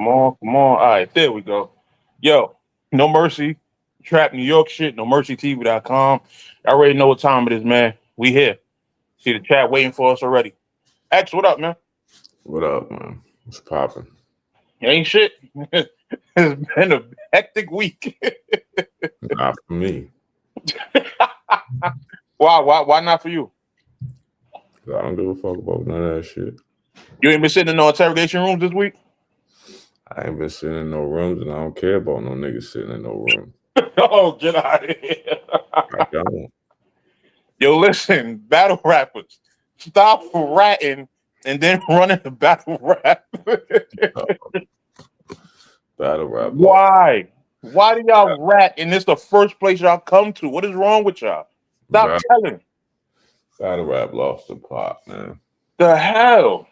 Come on, come on. All right, there we go. Yo, no mercy. Trap New York shit. NoMercyTV.com. I already know what time it is, man. We here. See the chat waiting for us already. X, what up, man? What up, man? What's popping? It ain't shit. It's been a hectic week. Not for me. Why not for you? I don't give a fuck about none of that shit. You ain't been sitting in no interrogation rooms this week? I ain't been sitting in no rooms, and I don't care about no niggas sitting in no room. Oh, get out of here. I don't. Yo, listen, battle rappers, stop ratting and then running the battle rap. Battle rap. Why? Why do y'all rat and this the first place y'all come to? What is wrong with y'all? Stop telling. Battle rap lost the plot, man. The hell?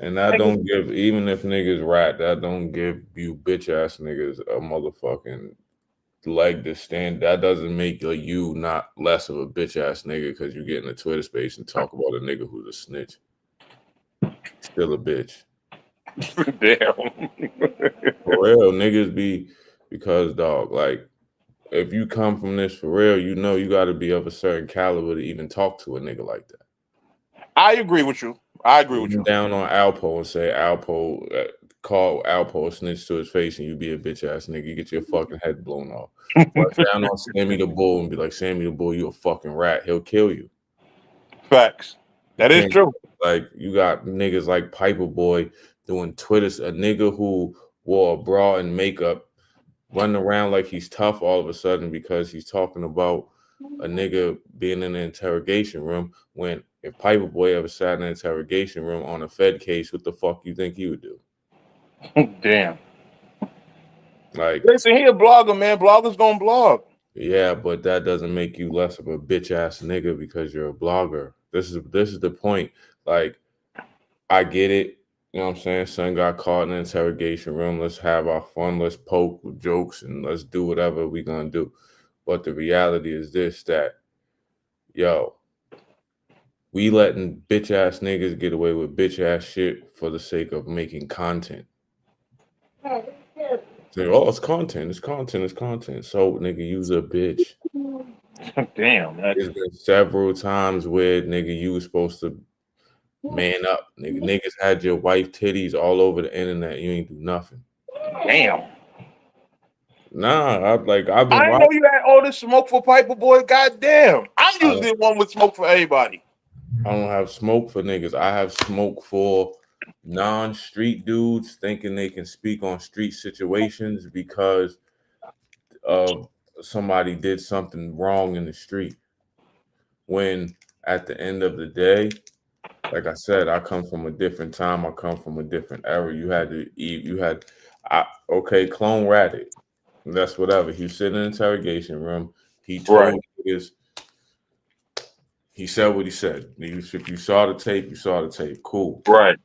And that don't give, even if niggas rat, that don't give you bitch ass niggas a motherfucking leg to stand. That doesn't make you not less of a bitch ass nigga because you get in the Twitter space and talk about a nigga who's a snitch. Still a bitch. Damn. For real, niggas be, because dog, like, if you come from this for real, you know you got to be of a certain caliber to even talk to a nigga like that. I agree with you. Down on Alpo and say Alpo, call Alpo a snitch to his face, and you be a bitch ass nigga. You get your fucking head blown off. But down on Sammy the Bull and be like, Sammy the Bull, you a fucking rat. He'll kill you. Facts. That is true. Like, you got niggas like Piper Boy doing Twitters, a nigga who wore a bra and makeup, running around like he's tough all of a sudden because he's talking about a nigga being in the interrogation room, when if Piper Boy ever sat in an interrogation room on a Fed case, what the fuck you think he would do? Damn. Like, listen, he a blogger, man. Bloggers gonna blog. Yeah, but that doesn't make you less of a bitch ass nigga because you're a blogger. This is the point. Like, I get it. You know what I'm saying? Son got caught in an interrogation room. Let's have our fun. Let's poke with jokes and let's do whatever we gonna do. But the reality is this, that, yo, we letting bitch ass niggas get away with bitch ass shit for the sake of making content. Say, oh, it's content. It's content. It's content. So, nigga, you's a bitch. Damn. There's been several times where, nigga, you was supposed to man up. Niggas had your wife titties all over the internet. You ain't do nothing. Damn. Nah, I've been. I know you had all this smoke for Piper Boy. Goddamn. I'm usually the one with smoke for everybody. I don't have smoke for niggas. I have smoke for non-street dudes thinking they can speak on street situations because somebody did something wrong in the street. When at the end of the day, like I said, I come from a different time. I come from a different era. You had to eat. Okay, Clone ratted. That's whatever. He was sitting in an interrogation room. He told niggas. He said what he said. If you saw the tape, you saw the tape. Cool. Right.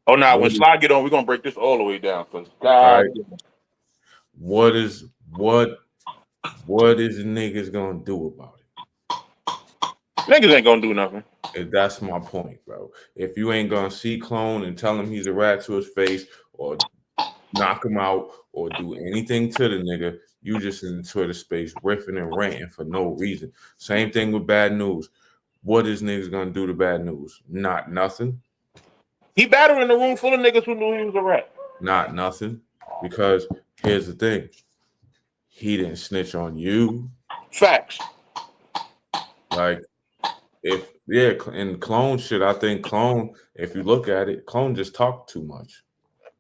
Oh, now when Sly get on, we're gonna break this all the way down. Cause God, what is niggas gonna do about it? Niggas ain't gonna do nothing. That's my point, bro. If you ain't gonna see Clone and tell him he's a rat to his face, or knock him out, or do anything to the nigga, you just in the Twitter space riffing and ranting for no reason. Same thing with Bad News. What is niggas gonna do to Bad News? Not nothing. He battled in a room full of niggas who knew he was a rat. Not nothing. Because here's the thing. He didn't snitch on you. Facts. Like, in Clone shit, I think Clone, if you look at it, Clone just talked too much.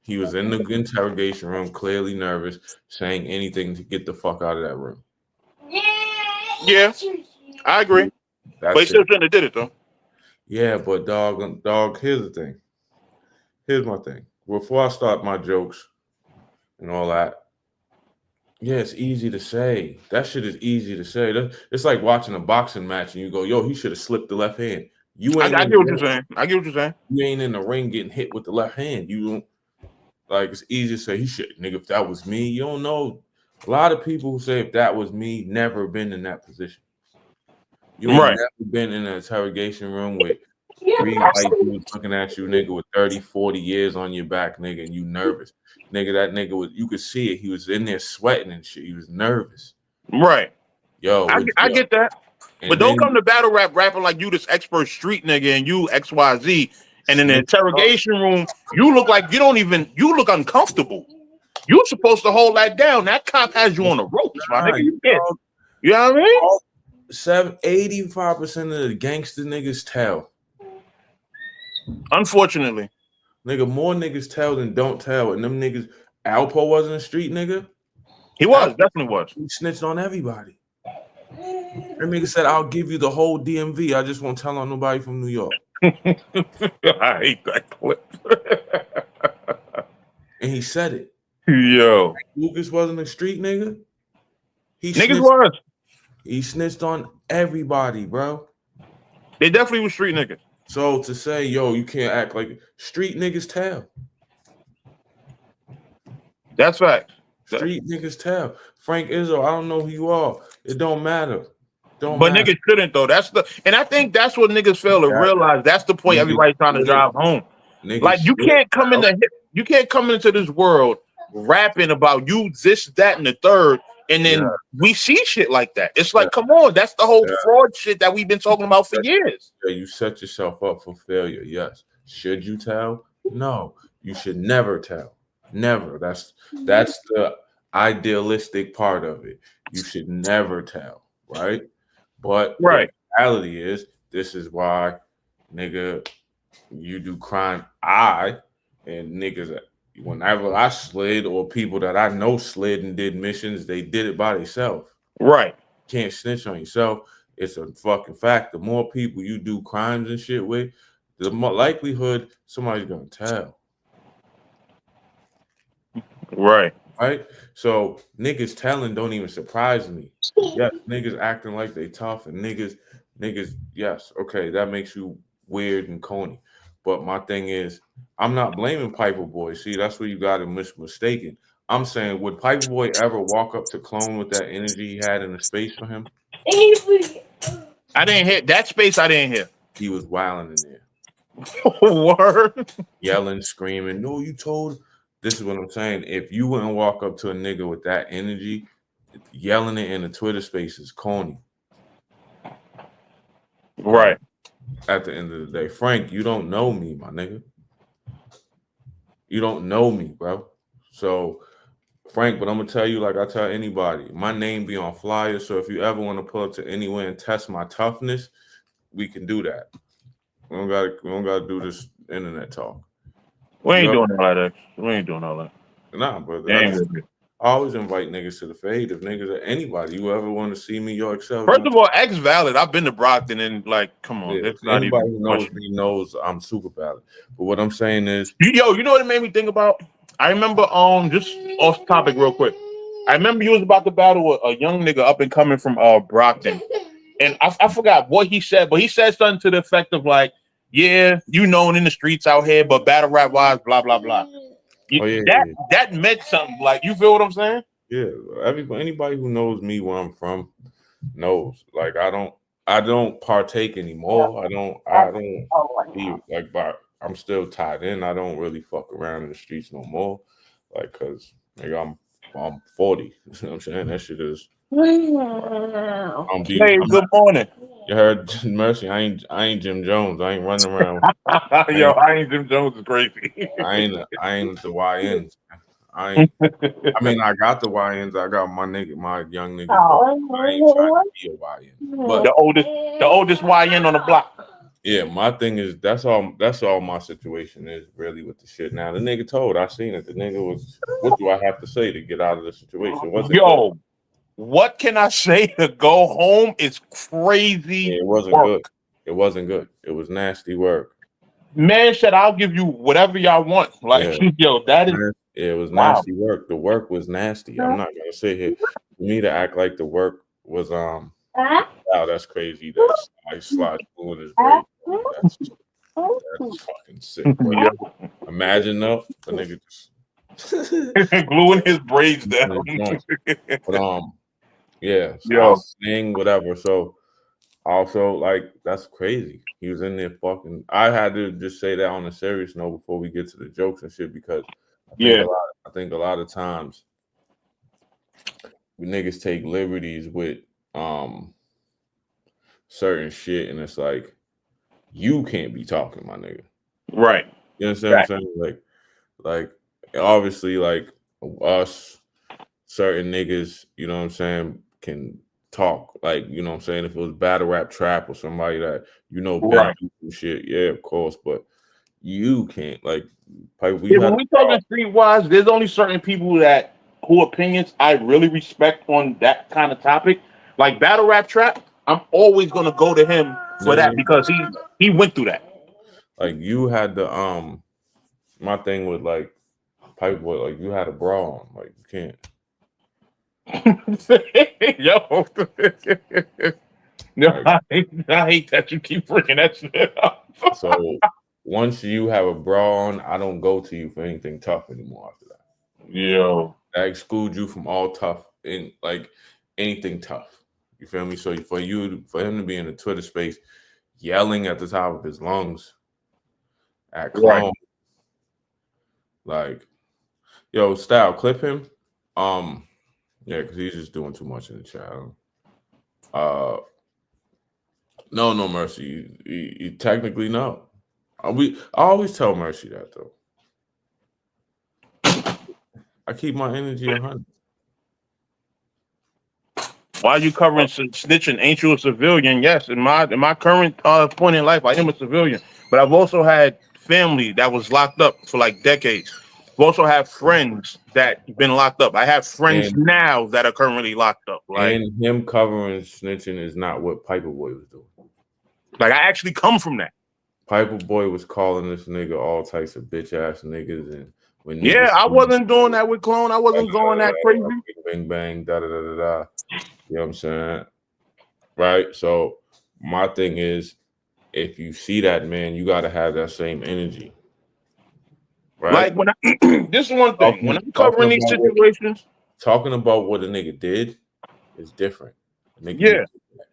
He was in the interrogation room, clearly nervous, saying anything to get the fuck out of that room. Yeah, I agree. But he still shouldn't have did it, though. Yeah, but dog, here's the thing. Here's my thing. Before I start my jokes and all that, yeah, it's easy to say. That shit is easy to say. It's like watching a boxing match and you go, yo, he should have slipped the left hand. You ain't. I get what you're saying. I get what you're saying. You ain't in the ring getting hit with the left hand. You don't. Like, it's easy to say, he should, nigga, if that was me. You don't know. A lot of people who say, if that was me, never been in that position. You ain't never been in an interrogation room with Three white dudes looking at you, nigga, with 30, 40 years on your back, nigga, and you nervous. Nigga, that nigga was, you could see it. He was in there sweating and shit. He was nervous. Right. Yo, I get that. But and don't then come to battle rap rapping like you this expert street nigga and you XYZ. And in the interrogation room, you look like you look uncomfortable. You're supposed to hold that down. That cop has you on the ropes, my nigga. You can't. You know what I mean? 85% of the gangster niggas tell. Unfortunately. Nigga, more niggas tell than don't tell. And them niggas, Alpo wasn't a street nigga. He was, definitely was. He snitched on everybody. That nigga said, I'll give you the whole DMV. I just won't tell on nobody from New York. I hate that clip. And he said it. Yo. Lucas wasn't a street nigga. He snitched on everybody, bro. They definitely were street niggas. So to say, yo, you can't act like street niggas tell. That's fact. Street niggas tell. Frank Izzo, I don't know who you are. It don't matter. But niggas shouldn't though. And I think that's what niggas fail to realize. That's the point everybody's trying to drive home. Like you can't come into this world rapping about you, this, that, and the third, and then we see shit like that. It's like, come on, that's the whole fraud shit that we've been talking about for years. Yeah, you set yourself up for failure. Yes. Should you tell? No, you should never tell. Never. That's the idealistic part of it. You should never tell, right? But the reality is, this is why, nigga, you do crime. And niggas, whenever I slid or people that I know slid and did missions, they did it by themselves. Right. Can't snitch on yourself. It's a fucking fact. The more people you do crimes and shit with, the more likelihood somebody's gonna tell. Right. Right? So niggas telling don't even surprise me. Yes, niggas acting like they tough and niggas, yes, okay, that makes you weird and corny. But my thing is, I'm not blaming Piper Boy. See, that's where you got it mistaken. I'm saying, would Piper Boy ever walk up to Clone with that energy he had in the space for him? I didn't hear that space. I didn't hear. He was wilding in there. Word. Yelling, screaming. No, you told. This is what I'm saying. If you wouldn't walk up to a nigga with that energy, yelling it in the Twitter space is corny. Right. At the end of the day, Frank, you don't know me, my nigga. You don't know me, bro. So, Frank, but I'm gonna tell you, like I tell anybody, my name be on flyers. So if you ever want to pull up to anywhere and test my toughness, we can do that. We don't gotta do this internet talk. We ain't doing all that. We ain't doing all that. Nah, brother. I always invite niggas to the fade. If niggas or anybody, you ever want to see me, yo, excel. First of all, X valid. I've been to Brockton and like, come on. Yeah, anybody who knows me knows I'm super valid. But what I'm saying is, yo, you know what it made me think about? I remember just off topic real quick. I remember you was about to battle a young nigga up and coming from Brockton. And I forgot what he said, but he said something to the effect of like, yeah, you known in the streets out here, but battle rap wise, blah, blah, blah. That meant something. Like, you feel what I'm saying? Yeah. Anybody who knows me where I'm from knows. Like, I don't partake anymore. I don't be like, but I'm still tied in. I don't really fuck around in the streets no more. Like, cause nigga, I'm 40. You know what I'm saying? That shit is. Good morning. You heard Mercy? I ain't Jim Jones. I ain't running around. I ain't Jim Jones is crazy. I ain't the YNs. I mean, I got the YNs. I got my young nigga. I ain't trying to be a YN. But the oldest YN on the block. Yeah, my thing is that's all my situation is really with the shit. Now the nigga told, I seen it. The nigga was, what do I have to say to get out of the situation? What can I say to go home? It's crazy. Yeah, it wasn't good. It wasn't good. It was nasty work. Man said, I'll give you whatever y'all want. Like, that is. It was nasty work. The work was nasty. I'm not gonna sit here. For me to act like the work was wow, that's crazy. That's I slide glue in his braid. That's fucking sick. Imagine though, the nigga just gluing his braids down. But yeah, so I was saying whatever. So Also, like, that's crazy. He was in there fucking. I had to just say that on a serious note before we get to the jokes and shit because Yeah. I think a lot of times niggas take liberties with certain shit, and it's like you can't be talking, my nigga. Right. You understand Right. what I'm saying? Like obviously, like us, certain niggas, you know what I'm saying, can talk. Like, you know what I'm saying? If it was battle rap trap or somebody that been Right. through some shit, yeah, of course, but you can't. Like, we Yeah, had when a we talking streetwise, there's only certain people who opinions I really respect on that kind of topic. Like battle rap trap, I'm always gonna go to him for yeah, that because he went through that. like you had the my thing with like pipe boy, like you had a bra on, like you can't. Yo, no, Like, I hate that you keep bringing that shit up. so once you have a bra on, I don't go to you for anything tough anymore after that. Yo, I exclude you from all tough in like anything tough. You feel me? So for him to be in the Twitter space yelling at the top of his lungs at right. clone, like, yo, style, clip him. Um, yeah, because he's just doing too much in the chat. Uh, no mercy. You technically no. I always tell Mercy that though. I keep my energy 100. Why are you covering snitching? Ain't you a civilian? Yes, in my current point in life, I am a civilian. But I've also had family that was locked up for like decades. I've also had friends that been locked up. I have friends And now that are currently locked up. him covering snitching is not what Piper Boy was doing. Like I actually come from that. Piper Boy was calling this nigga all types of bitch ass niggas, and when Yeah, niggas I wasn't doing that with Clone. I wasn't going that crazy. bang bang da da da da da. You know what I'm saying? Right. So my thing is, if you see that man, you got to have that same energy. Right. Like when I, this is one thing. When I'm Talking covering these about situations, what a nigga did is different. A nigga yeah, did that.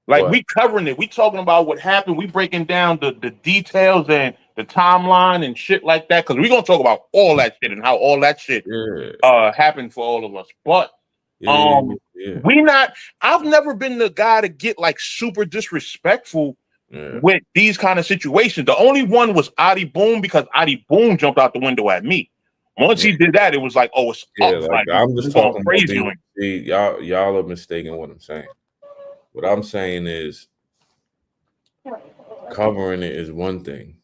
like But we covering it. We talking about what happened. We breaking down the details and the timeline and shit like that. Because we gonna talk about all that shit and how all that shit yeah, happened for all of us. But yeah, um, yeah, we not. I've never been the guy to get like super disrespectful yeah. with these kind of situations. The only one was Adi Boom because Adi Boom jumped out the window at me. Once Yeah. he did that, it was like, oh, it's Yeah, up. like Like I'm we're just going talking about crazy being. on See, y'all are mistaken what I'm saying. What I'm saying is covering it is one thing,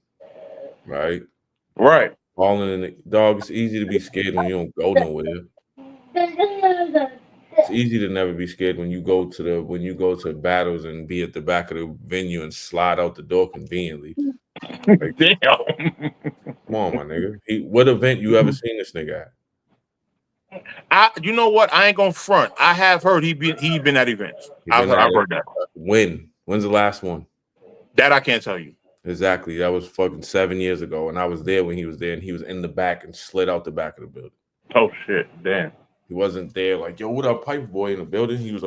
right? you. Right. Falling in the dog. It's easy to be scared when you don't go nowhere. It's easy to never be scared when you go to battles and be at the back of the venue and slide out the door conveniently. Like, Damn. come on, my nigga. What event you ever seen this nigga at? You know what? I ain't gonna front. I have heard he been at events. He I've been heard, at I've it. heard that. When? When's the last one? That I can't tell you. Exactly. That was fucking 7 years ago, and I was there when he was there, and he was in the back and slid out the back of the building. Oh shit. Damn. He wasn't there like, yo, what up, Pipe Boy in the building? He was.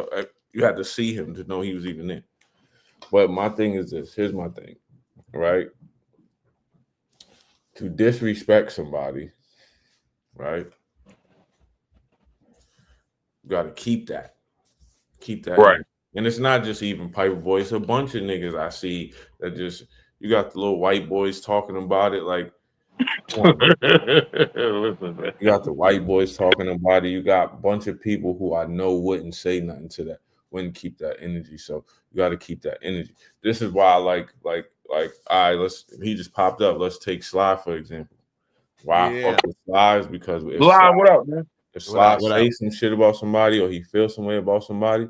You had to see him to know he was even there. But my thing is this. Here's my thing, right? To disrespect somebody, right? You got to keep that. Keep that. Right. And it's not just even Piper Boy. It's a bunch of niggas I see that just. You got the little white boys talking about it like. Come on, man. Listen, man. You got the white boys talking about it. You got a bunch of people who I know wouldn't say nothing to that, wouldn't keep that energy. So you got to keep that energy. This is why I like, all right, he just popped up. Let's take Sly, for example. Why I Yeah. fuck with Sly is because Live, what up, man? if What up? Sly say some shit about somebody or he feels some way about somebody,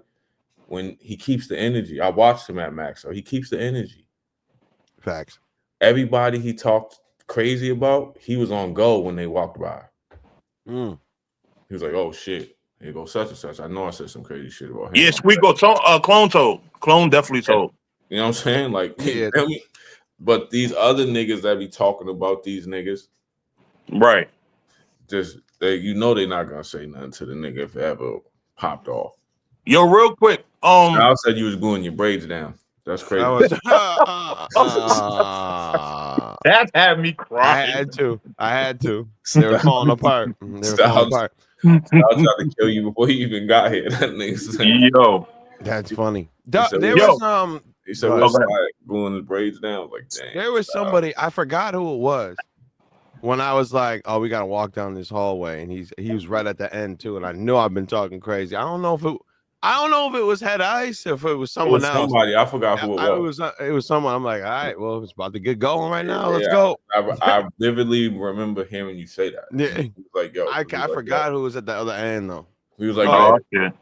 when he keeps the energy. I watched him at Max, so he keeps the energy. Facts. Everybody he talked crazy about, he was on go when they walked by. Mm. He was like, "Oh shit, here goes such and such." I know I said some crazy shit about him. Yeah, Squeako Clone told. Clone definitely told. You know what I'm saying? Like, Yeah. feel me? But these other niggas that be talking about these niggas, Right. just they're not gonna say nothing to the nigga if it ever popped off. Yo, real quick. Style said you was gluing your braids down. That's crazy. That was, That had me I crying. had to. They were falling apart. Styles tried to kill you before you even got here. That nigga said, Yo, That's funny. said, There Yo. was he said, go "We're ahead. gluing his braids down." I was like, dang. There was somebody, I forgot who it was. When I was like, "Oh, we gotta walk down this hallway," and he was right at the end too, and I knew I've been talking crazy. I don't know if it was Head Ice or if it was It someone was else. somebody. I forgot who it was. It was someone. I'm like, all right, well, it's about to get going right now. Let's Yeah, go. I vividly remember hearing you say that. Yeah. He was like, "Yo," I forgot who was at the other end though. He was like, oh "Yo." shit.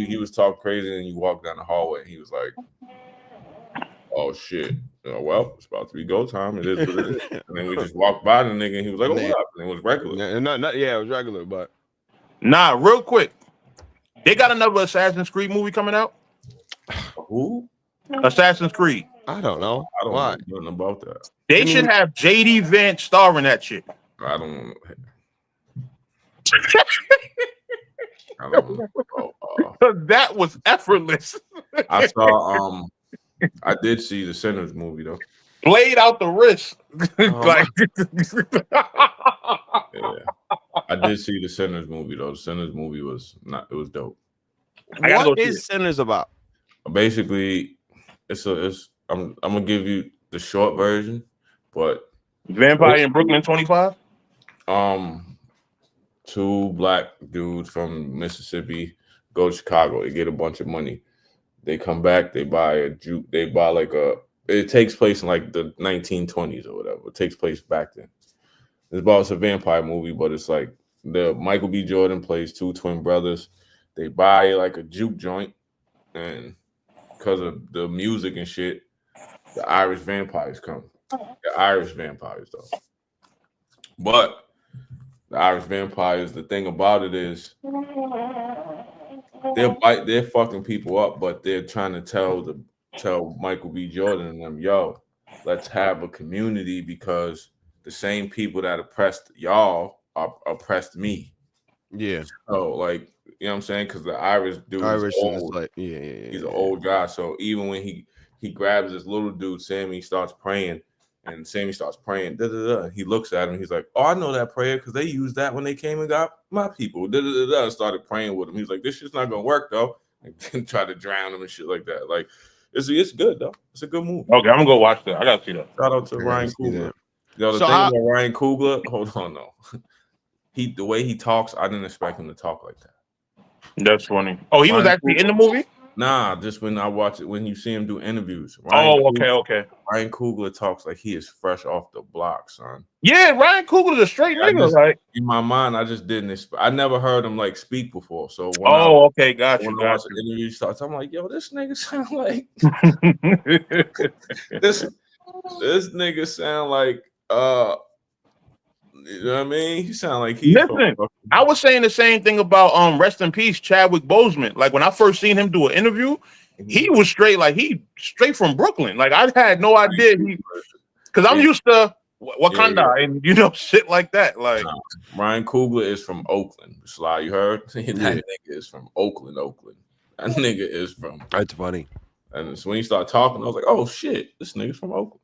He was talking crazy, and you walked down the hallway, and he was like, "Oh shit, well, it's about to be go time. It is what it is." And then we just walked by the nigga, and he was like, "Oh, what up?" And it was regular. Yeah, it was regular, but Nah, real quick. They got another Assassin's Creed movie coming out. Who? Assassin's Creed. I don't know. I don't Why? know nothing about that. They should have JD Vance starring that shit. I don't know. I don't know. That was effortless. I saw. I did see the Sinners movie though. Played out the wrist. Yeah. I did see the Sinners movie though. The Sinners movie was not. It was dope. What is Sinners about? Basically, I'm gonna give you the short version, but Vampire in Brooklyn 25. Two black dudes from Mississippi go to Chicago. They get a bunch of money. They come back. They buy a juke. They buy like a. It takes place in like the 1920s or whatever. It takes place back then. It's a vampire movie, but it's like the Michael B. Jordan plays two twin brothers. They buy like a juke joint, and because of the music and shit, the Irish vampires come. The Irish vampires, though. But the Irish vampires, the thing about it is they're fucking people up, but they're trying to tell Michael B. Jordan and them, yo, let's have a community because the same people that oppressed y'all oppressed me. Yeah. So like, you know what I'm saying? Because the Irish dude is old. Like, He's an old guy. So even when he grabs this little dude, Sammy starts praying, and Sammy starts praying. He looks at him. He's like, "Oh, I know that prayer because they used that when they came and got my people." And started praying with him. He's like, "This shit's not gonna work though." And then try to drown him and shit like that. Like it's good though. It's a good movie. Okay, I'm gonna go watch that. I gotta see that. Shout out to Ryan Coogler. Yo, the thing about Ryan Coogler, hold on though. The way he talks, I didn't expect him to talk like that. That's funny. Oh, he was actually in the movie? Nah, just when I watch it, when you see him do interviews. Okay. Ryan Coogler talks like he is fresh off the block, son. Yeah, Ryan Coogler's a straight nigga, right? In my mind, I just didn't expect. I never heard him like speak before. So when got you. When I watch the interview starts, I'm like, yo, this nigga sound like this nigga sound like you know what I mean? He sound like he. Listen, I was saying the same thing about rest in peace Chadwick Boseman. Like when I first seen him do an interview, he was straight from Brooklyn. Like I had no idea because I'm used to Wakanda and shit like that. Like Ryan Coogler is from Oakland. Sly, you heard? That nigga is from Oakland. That nigga is from. That's funny. And so when he started talking, I was like, "Oh shit, this nigga's from Oakland."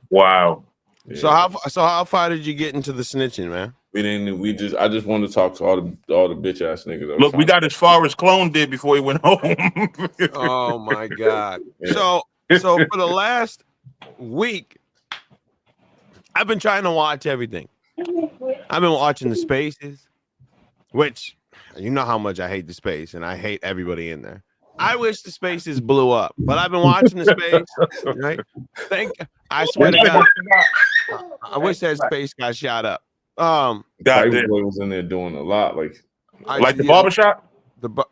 Wow. Yeah. So how far did you get into the snitching, man? I just wanted to talk to all the bitch ass niggas. Look, we got as far as Clone did before he went home. Oh my god. Yeah. So for the last week, I've been trying to watch everything. I've been watching the Spaces, which you know how much I hate the Space and I hate everybody in there. I wish the Spaces blew up, but I've been watching the Space, right? I swear to God, I wish that Space got shot up. Boy was in there doing a lot, like the barbershop. Oh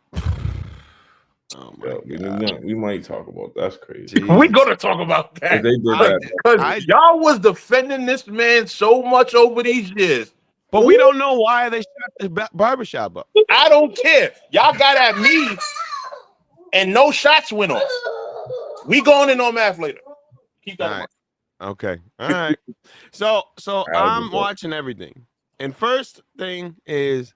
my God. We might talk about that. That's crazy. We're gonna talk about that. They did that because y'all was defending this man so much over these years. But we don't know why they shot the barbershop up. I don't care. Y'all got at me. And no shots went off. We going in on math later. Keep that in mind. Okay. All right. So I'm watching everything. And first thing is,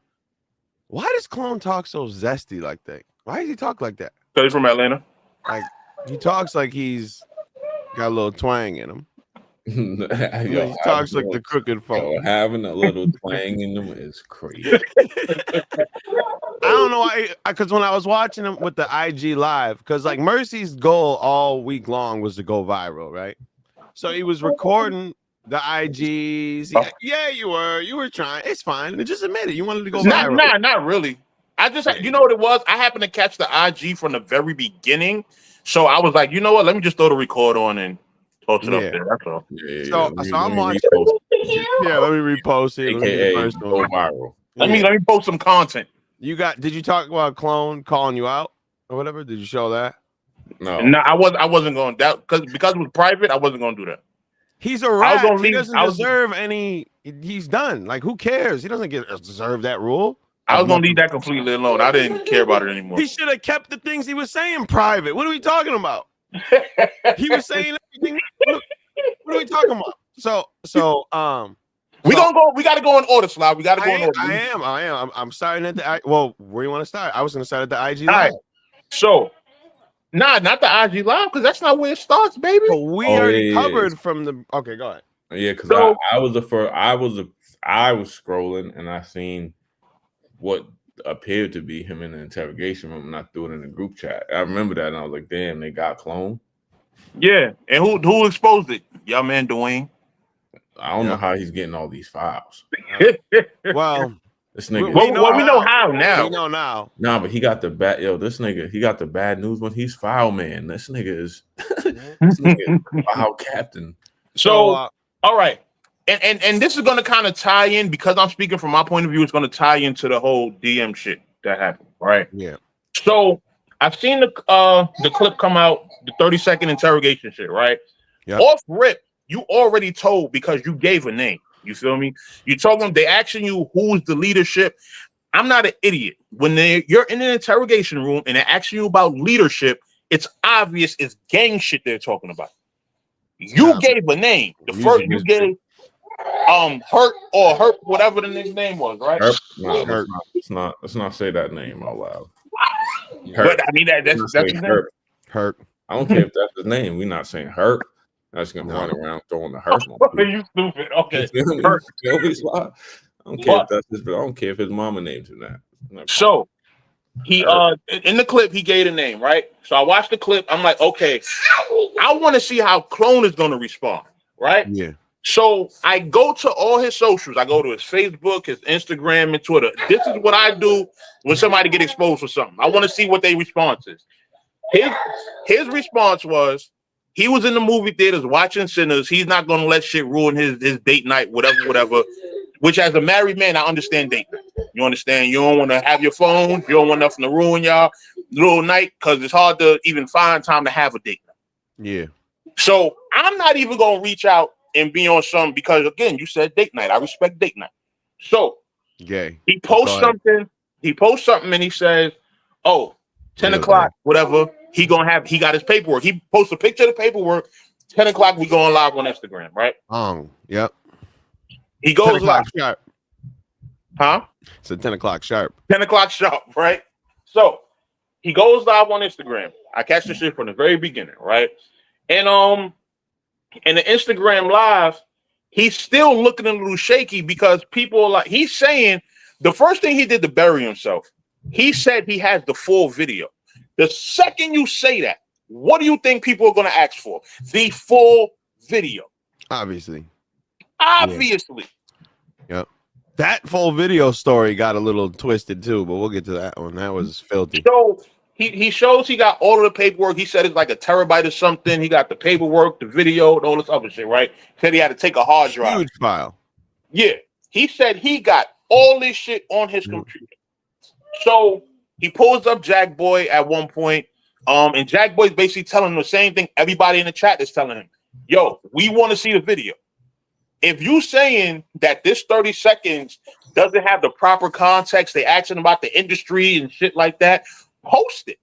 why does Clone talk so zesty like that? Why does he talk like that? Because he's from Atlanta. Like, He talks like he's got a little twang in him. Yo, He talks like the crooked folk. Yo, having a little twang in them is crazy. I don't know why, because when I was watching him with the IG live, because like Mercy's goal all week long was to go viral, right? So he was recording the IGs. Yeah, you were trying. It's fine. Just admit it. You wanted to go viral. Not really. I just, you know what it was? I happened to catch the IG from the very beginning. So I was like, you know what? Let me just throw the record on and post it up there. That's all. So I'm watching. Yeah, let me repost it. AKA go viral. Let me post some content. Did you talk about Clone calling you out or whatever? Did you show that? No, I wasn't going that because it was private. I wasn't going to do that. He's a rat. He doesn't deserve any. He's done. Like, who cares? He doesn't deserve that rule. I was going to leave that completely alone. I didn't care about it anymore. He should have kept the things he was saying private. What are we talking about? He was saying everything. What are we talking about? We got to go in order, Slav. We got to go in order. I am. I'm starting at the. Well, where do you want to start? I was going to start at the IG. All right. So, not the IG live because that's not where it starts, baby. But we already covered from the. Okay, go ahead. Yeah, because I was the first. I was scrolling and I seen what appeared to be him in the interrogation room, and I threw it in the group chat. I remember that, and I was like, "Damn, they got Clone." Yeah, and who exposed it? Y'all man, Dwayne. I don't know how he's getting all these files. Well, this nigga. We know how now. We know now. Nah, but he got the bad. Yo, this nigga, he got the bad news when he's file man. This nigga is file captain. So, all right, and this is going to kind of tie in because I'm speaking from my point of view. It's going to tie into the whole DM shit that happened, right? Yeah. So I've seen the clip come out, the 30-second interrogation shit, right? Yeah. Off rip. You already told because you gave a name. You feel me? You told them they asking you who's the leadership. I'm not an idiot. When you're in an interrogation room and they're asking you about leadership, it's obvious it's gang shit they're talking about. You gave a name. The first you gave Hurt, whatever the name was, right? Hurt. No, Hurt. Let's not say that name out loud. Hurt. But I mean that's his name. Hurt. I don't care if that's his name. We're not saying Hurt. That's gonna run around throwing the hurt. You stupid. Okay. I don't care if that's his. I don't care if his mama names him that. So he in the clip he gave a name, right? So I watched the clip. I'm like, okay, I want to see how Clone is gonna respond, right? Yeah. So I go to all his socials. I go to his Facebook, his Instagram, and Twitter. This is what I do when somebody get exposed for something. I want to see what their response is. His response was. He was in the movie theaters watching Sinners. He's not going to let shit ruin his date night, whatever. Which, as a married man, I understand date night. You understand? You don't want to have your phone. You don't want nothing to ruin y'all little night because it's hard to even find time to have a date night. Yeah. So I'm not even going to reach out and be on something because, again, you said date night. I respect date night. So he posts something. He posts something and he says, oh, 10 o'clock, whatever. He got his paperwork. He posts a picture of the paperwork. 10 o'clock, we going live on Instagram, right? Yep. He goes live. Sharp. Huh? It's at 10 o'clock sharp. 10 o'clock sharp, right? So he goes live on Instagram. I catch the shit from the very beginning, right? And in the Instagram live, he's still looking a little shaky because people are like, he's saying the first thing he did to bury himself, he said he has the full video. The second you say that, what do you think people are going to ask for? The full video. Obviously. Yep. That full video story got a little twisted too, but we'll get to that one. That was filthy. So he shows he got all of the paperwork. He said it's like a terabyte or something. He got the paperwork, the video, and all this other shit, right? Said he had to take a hard drive. Huge file. Yeah. He said he got all this shit on his computer. So he pulls up Jack Boy at one point, and Jack Boy's basically telling him the same thing everybody in the chat is telling him. Yo, we want to see the video. If you saying that this 30 seconds doesn't have the proper context, they asking about the industry and shit like that, post it.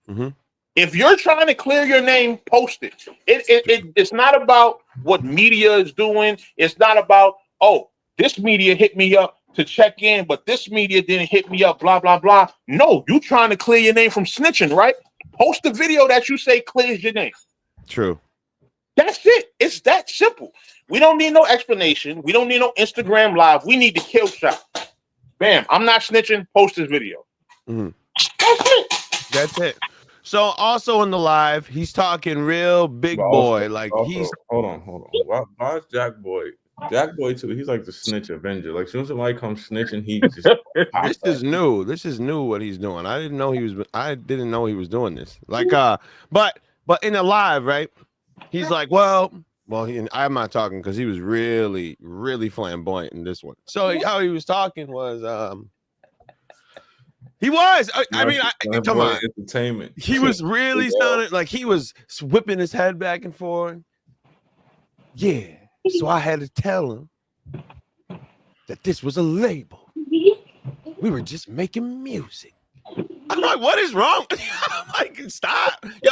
Mm-hmm. If you're trying to clear your name, post it. It's not about what media is doing. It's not about, oh, this media hit me up to check in, but this media didn't hit me up, blah, blah, blah. No, you trying to clear your name from snitching, right? Post the video that you say clears your name. True. That's it. It's that simple. We don't need no explanation. We don't need no Instagram live. We need the kill shot. Bam. I'm not snitching. Post this video. Mm-hmm. That's it. That's it. So also in the live, he's talking real big boy. Like he's hold on. Why is Jack Boy too? He's like the snitch avenger. Like soon as somebody comes snitching, he just this is new. This is new what he's doing. I didn't know he was doing this. Like but in the live, right? He's like, I'm not talking because he was really, really flamboyant in this one. So how he was talking was he was. Come on. Entertainment. He was really sounding like he was whipping his head back and forth. Yeah. So I had to tell him that this was a label. We were just making music. I'm like, what is wrong? I'm like, stop. Yo,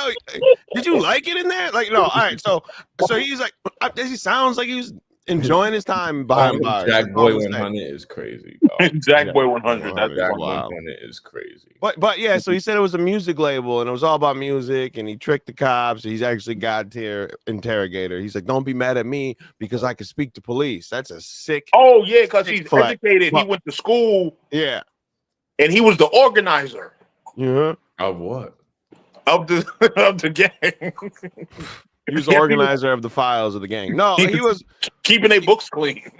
did you like it in there? Like, no. All right. So he's like, he sounds like he was enjoying his time behind bars. Jack Boy 100 is crazy. Jack Boy 100. That's Jack wild. 100 is crazy. But yeah, so he said it was a music label and it was all about music and he tricked the cops. He's actually got here interrogator. He's like, don't be mad at me because I can speak to police. That's a sick. Oh yeah, because he's flag. educated. He went to school. Yeah. And he was the organizer. Yeah. Of what? Of the gang. He was the organizer of the files of the gang. No, he was keeping their books clean.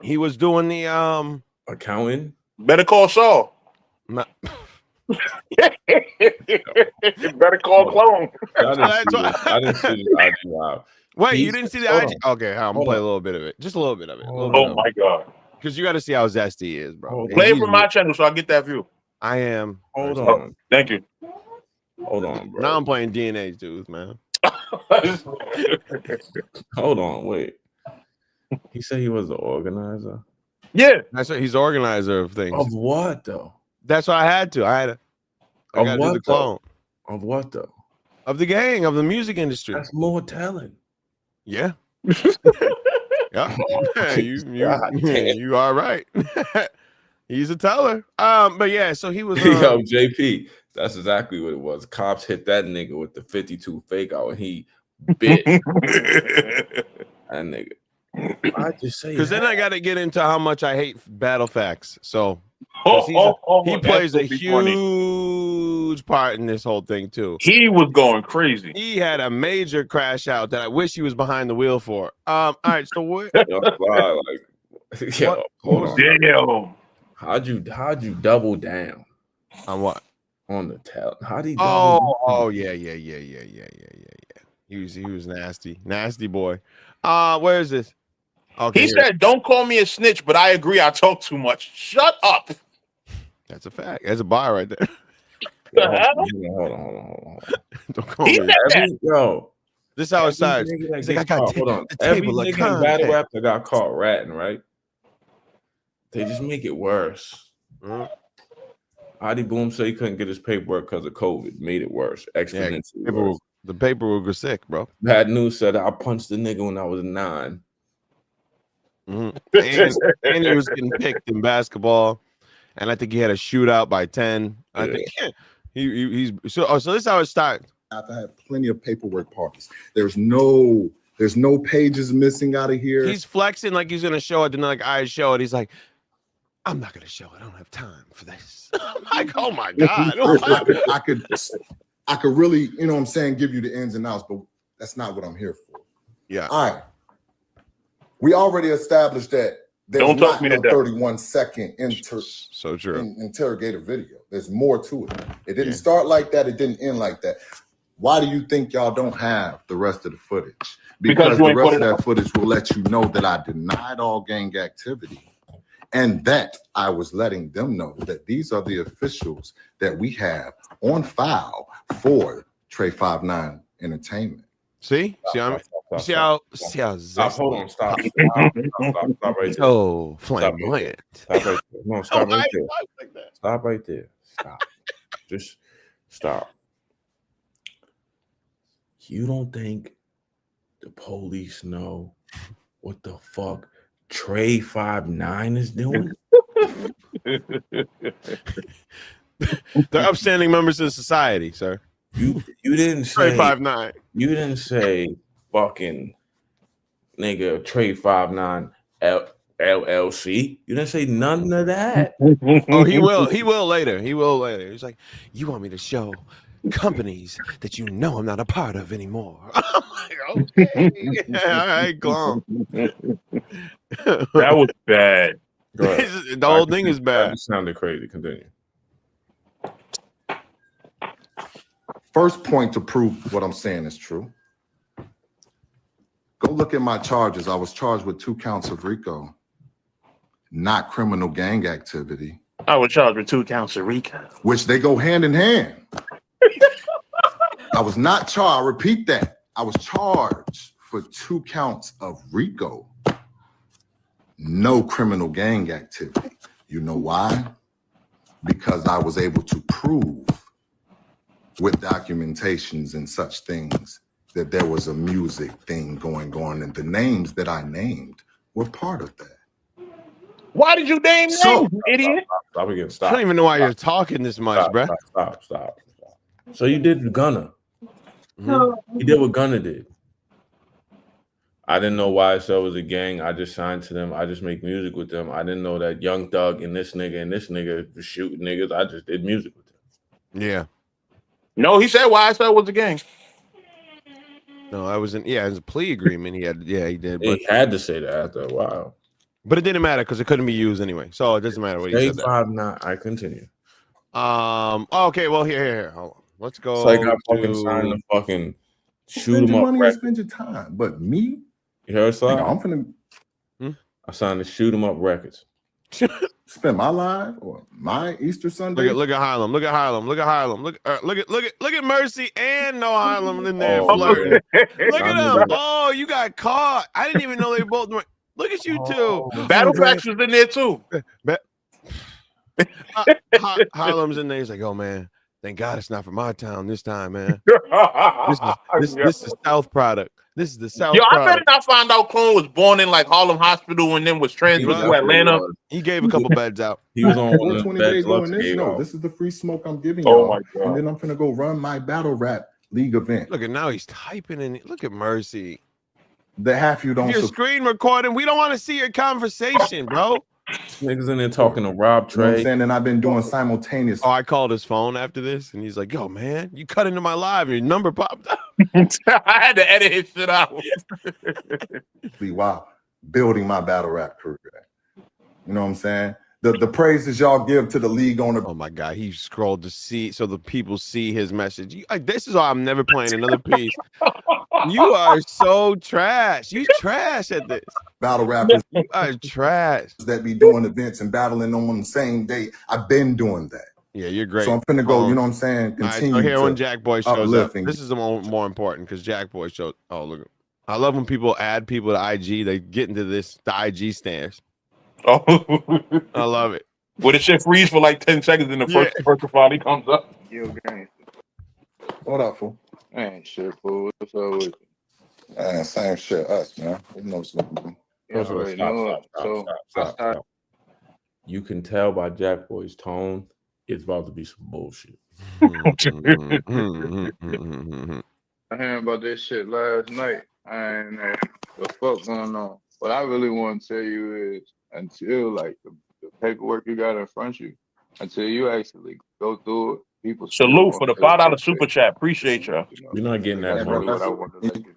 He was doing the accounting. Better call Saul. No. Better call Clone. I didn't see the IG live. Wait, you didn't see the IG? Okay, I'm gonna play a little bit of it. Just a little bit of it. Oh my god. Because you got to see how zesty he is, bro. Play it from my channel so I get that view. I am. Hold on. Thank you. Hold on, bro. Now I'm playing DNA dudes, man. Hold on, wait. He said he was the organizer. Yeah, that's what he's the organizer of things. Of what though? That's what I had to. I got to do the clone. Of what though? Of the gang, of the music industry. That's more talent. Yeah. Yeah. You are right. He's a teller. But yeah, so he was Yo, JP. That's exactly what it was. Cops hit that nigga with the 52 fake out and he bit that nigga. I just say because then I got to get into how much I hate battle facts. So he plays a huge part in this whole thing too. He was going crazy. He had a major crash out that I wish he was behind the wheel for. All right, so what? Yo, hold on. Damn. How'd you double down on what? On the talent. How did he? Oh yeah. He was nasty boy. Where is this? Okay, he said, "Don't call me a snitch, but I agree. I talk too much. Shut up." That's a fact. That's a bar right there. Hold on. Don't call me. Yo, this is how it starts. He's like, hold on. Every nigga in battle rap that got caught ratting, right? They just make it worse. Adi Boom said he couldn't get his paperwork because of COVID. Made it worse. Exponentially worse. The paperwork was sick, bro. Bad News said I punched the nigga when I was 9. And he was getting picked in basketball, and I think he had a shootout by 10. I think he's so this is how it starts. I've had plenty of paperwork parties. There's no pages missing out of here. He's flexing like he's gonna show it, then like I show it. He's like, I'm not gonna show it. I don't have time for this. I'm like, oh my god. I could really, you know what I'm saying, give you the ins and outs, but that's not what I'm here for. Yeah. All right. We already established that there's not no 31-second interrogator video. There's more to it. It didn't start like that. It didn't end like that. Why do you think y'all don't have the rest of the footage? Because the rest of that footage will let you know that I denied all gang activity and that I was letting them know that these are the officials that we have on file for Trey 59 Entertainment. See how hold on, stop right there. Oh, flamboyant. Stop right there. No, stop right there. Stop right there. Stop. Just stop. You don't think the police know what the fuck Trey 59 is doing? They're upstanding members of society, sir. You didn't say Trey 5'9". You didn't say fucking nigga Trey 5'9" LLC. You didn't say none of that. Oh, he will. He will later. He will later. He's like, you want me to show companies that you know I'm not a part of anymore. I'm like, okay, yeah, all right, Glum. That was bad. The whole thing is bad. That sounded crazy. Continue. First point to prove what I'm saying is true. Go look at my charges. I was charged with 2 counts of RICO, not criminal gang activity. I was charged with 2 counts of RICO, which they go hand in hand. I was not charged. I repeat that. I was charged for 2 counts of RICO, no criminal gang activity. You know why? Because I was able to prove with documentations and such things that there was a music thing going on, and the names that I named were part of that. Why did you name names, idiot? Stop again. I don't even know why you're talking this much, bro. Stop. So you did Gunna. Mm-hmm. You did what Gunna did. I didn't know YSL was a gang. I just signed to them. I just make music with them. I didn't know that Young Thug and this nigga was shooting niggas. I just did music with them. Yeah. No, he said YSL was a gang. No, I wasn't. Yeah, it was a plea agreement. He did. But he had to say that after a while. But it didn't matter because it couldn't be used anyway. So it doesn't matter what he said. 5'9". I continue. Okay. Well, here. Hold on. Let's go. It's like I fucking signed the fucking shoot him up. Money and spend your time, but me. You heard Sly? I'm finna. I signed the Shoot 'em Up records. Spend my life or my Easter Sunday. Look at Harlem. Look at Mercy and No Harlem in there. Oh, look at them. Oh, you got caught. I didn't even know they both went. Look at you two. Battle Facts was in there too. Harlem's in there. He's like, oh man, thank God it's not from my town this time, man. This is South product. This is the South. Yo, I better not find out Clone was born in like Harlem Hospital and then was transferred to Atlanta. He gave a couple beds out. He was on 20 days doing this. No, this is the free smoke I'm giving y'all. My God. And then I'm gonna go run my battle rap league event. Look at now he's typing in. Look at Mercy. The half you don't. If you're screen recording. We don't want to see your conversation, bro. Niggas in there talking to Rob Trey. You know what I'm saying? And I've been doing simultaneous. Oh, I called his phone after this, and he's like, "Yo, man, you cut into my live, and your number popped up." I had to edit his shit out. Wow, building my battle rap career. You know what I'm saying? The praises y'all give to the league owner. Oh my God, he scrolled to see so the people see his message. This is why I'm never playing another piece. You are so trash. You trash at this. Battle rappers are trash. That be doing events and battling on the same day. I've been doing that. Yeah, you're great. So I'm finna go, you know what I'm saying? Continue. Right, so here when Jack Boy shows up. This is the more important because Jack Boy showed. Oh, look. I love when people add people to IG. They get into the IG stairs. Oh, I love it. Well, the shit freeze for like 10 seconds and the first person finally comes up. Yo, gang. What up, fool? Man, shit, fool. What's up with you? Man, same shit, us, man. You know what's going on. Stop. You can tell by Jack Boy's tone, it's about to be some bullshit. I heard about this shit last night. I ain't know the fuck going on. What I really want to tell you is until like the paperwork you got in front of you, until you actually go through it, people salute for the $5 super chat. Appreciate y'all. You're not getting that, bro.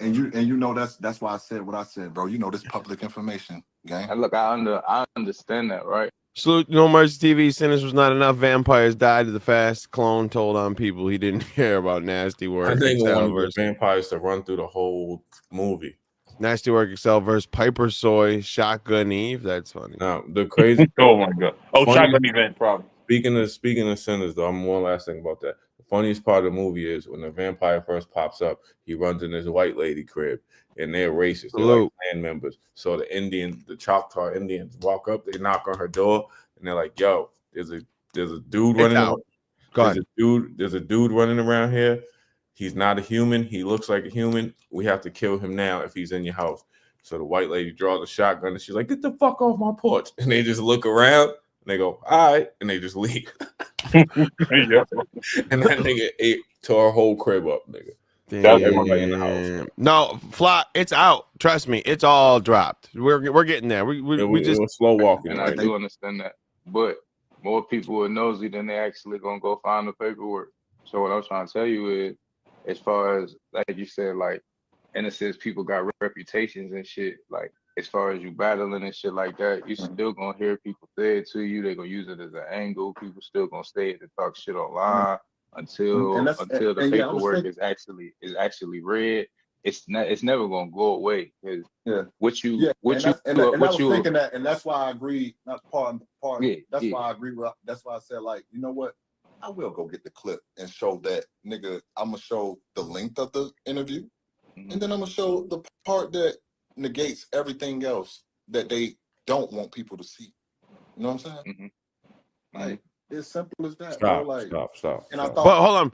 And you know that's why I said what I said, bro. You know this public information, gang. And look, I understand that, right? Salute, No Mercy TV. Sinners was not enough. Vampires died of the fast. Clone told on people he didn't care about Nasty Work. I think one of the vampires to run through the whole movie. Nasty Work Excel versus Piper Soy, Shotgun Eve. That's funny. Now the crazy. Oh my God. Oh, Shotgun Event problem. Speaking of sinners, though, I'm one last thing about that. The funniest part of the movie is when the vampire first pops up, he runs in his white lady crib, and they're racist. They're like clan members. So the Choctaw Indians walk up, they knock on her door, and they're like, "Yo, there's a dude running around. There's a dude running around here. He's not a human. He looks like a human. We have to kill him now if he's in your house." So the white lady draws a shotgun, and she's like, "Get the fuck off my porch!" And they just look around. And they go, all right, and they just leave. And that nigga ate Tore her whole crib up, nigga. Everybody in the house. No, Fly, it's out. Trust me, it's all dropped. We're getting there. We just was slow walking. And I do understand that, but more people are nosy than they actually gonna go find the paperwork. So what I'm trying to tell you is, as far as like you said, like in a sense, people got reputations and shit. Like as far as you battling and shit like that, you still gonna hear people say it to you. They're gonna use it as an angle. People still gonna stay it to talk shit online until the paperwork is actually read. It's never gonna go away because I was thinking that, and that's why I agree. That's why I agree. That's why I said, like, you know what? I will go get the clip and show that nigga. I'm gonna show the length of the interview, and then I'm gonna show the part that negates everything else that they don't want people to see. You know what I'm saying? Like, it's simple as that. Stop. And I thought, but hold on.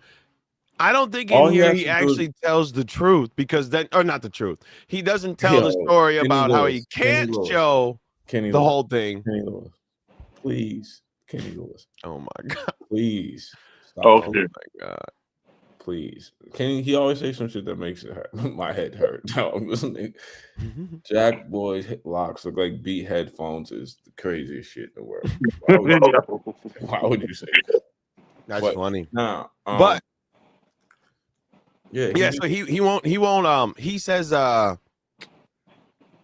I don't think in here he actually tells the truth because then, or not the truth. He doesn't tell the story about how he can't show the whole thing. Kenny Lewis. Please, Kenny Lewis. Oh my God. Please. Stop. Oh my God. Please. He always say some shit that makes it hurt. My head hurt. Jack Boy's locks look like beat headphones is the craziest shit in the world. Why would you say that? That's funny. Nah, but yeah, so he won't he says that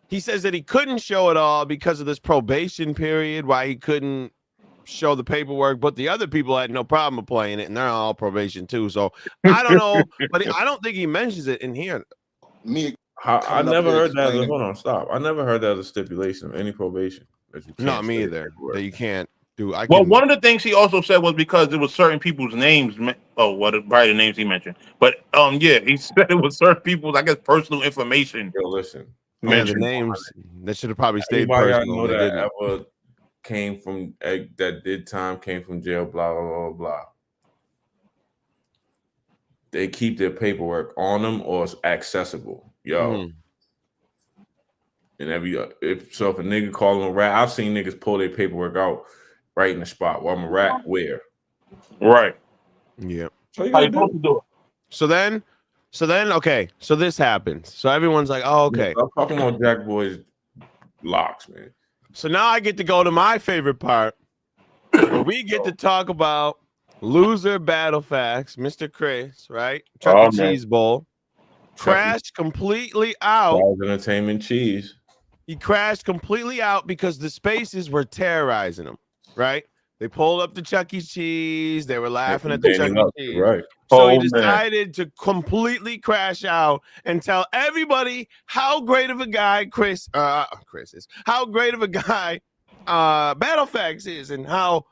he couldn't show it all because of this probation period, why he couldn't show the paperwork, but the other people had no problem playing it, and they're all probation too. So I don't know, but I don't think he mentions it in here. I never heard that. Hold on, stop. I never heard that as a stipulation of any probation that you can't. Not me either. That you can't do. One of the things he also said was because there was certain people's names. Probably the names he mentioned, but yeah, he said it was certain people's, I guess, personal information. Yo, listen, the names that should have probably stayed personal. That ever came from that did time, came from jail, blah blah blah blah. They keep their paperwork on them or it's accessible. Yo. And if a nigga call him a rat, I've seen niggas pull their paperwork out right in the spot. Well, I'm a rat where? Right. Yep. So you gotta do it. So then, okay. So this happens. So everyone's like, oh, okay. I'm talking about Jack Boy's locks, man. So now I get to go to my favorite part where we get to talk about loser battle facts, Mr. Chris, right? Chuck E. Cheese Bowl. Crashed completely out. Entertainment Cheese. He crashed completely out because the spaces were terrorizing him, right? They pulled up the Chuck E. Cheese. They were laughing at the Chuck E. Cheese. Right. So he decided to completely crash out and tell everybody how great of a guy Chris is, how great of a guy Battle Facts is, and how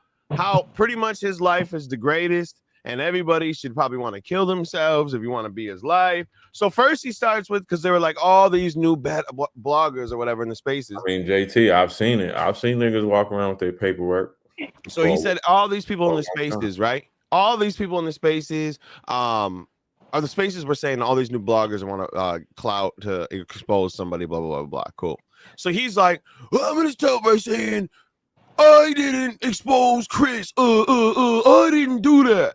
pretty much his life is the greatest, and everybody should probably want to kill themselves if you want to be his life. So first he starts with, because there were like all these new bloggers or whatever in the spaces. I mean, JT, I've seen it. I've seen niggas walk around with their paperwork. So he said all these people in the spaces, right? All these people in the spaces, are the spaces were saying all these new bloggers want to clout to expose somebody, blah, blah, blah, blah. Cool. So he's like, I'm going to start by saying, I didn't expose Chris. I didn't do that.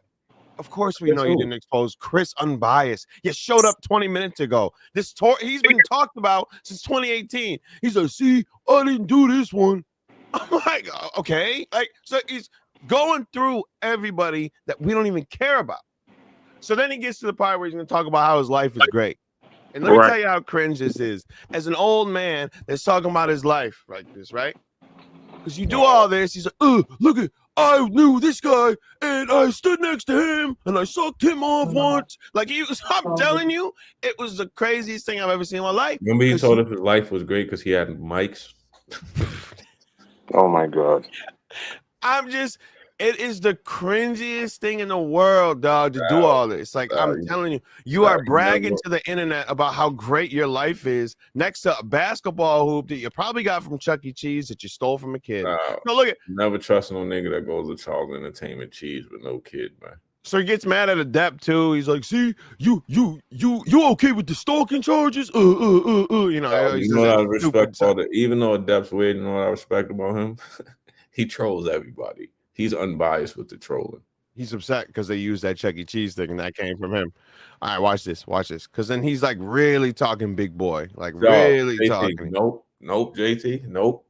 Of course we know you didn't expose Chris Unbiased. You showed up 20 minutes ago. He's been talked about since 2018. He's like, see, I didn't do this one. I'm like, okay. Like, so he's going through everybody that we don't even care about. So then he gets to the part where he's going to talk about how his life is great. And let me tell you how cringe this is. As an old man that's talking about his life like this, right? Because you do all this, he's like, look at, I knew this guy, and I stood next to him, and I sucked him off once. Like, I'm telling you, it was the craziest thing I've ever seen in my life. Remember he told us his life was great because he had mics? Oh, my God. It is the cringiest thing in the world, dog, to do all this. Like, I'm telling you, you are bragging to the internet about how great your life is next to a basketball hoop that you probably got from Chuck E. Cheese that you stole from a kid. No, look at. Never trust no nigga that goes to Charles Entertainment Cheese with no kid, man. So he gets mad at Adept too. He's like, "See, you okay with the stalking charges?" You know what I respect about it. Even though Adept's weird, you know what I respect about him? He trolls everybody. He's unbiased with the trolling. He's upset because they used that Chuck E. Cheese thing and that came from him. All right, watch this. Because then he's like really talking big boy, like really JT, talking. Nope, JT, nope.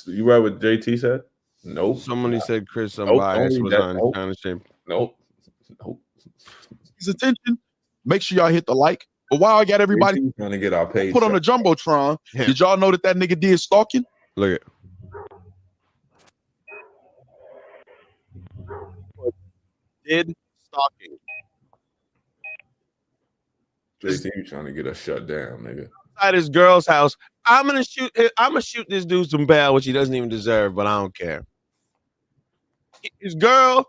You read what JT said? Nope. Somebody said Chris Unbiased was on kind of shape. Nope. His attention. Make sure y'all hit the like. But while I got everybody trying to get our page put on the jumbotron, did y'all know that nigga did stalking? Look at. Did stalking. JT trying to get us shut down, nigga. At his girl's house, I'm gonna shoot this dude some bail, which he doesn't even deserve, but I don't care. His girl,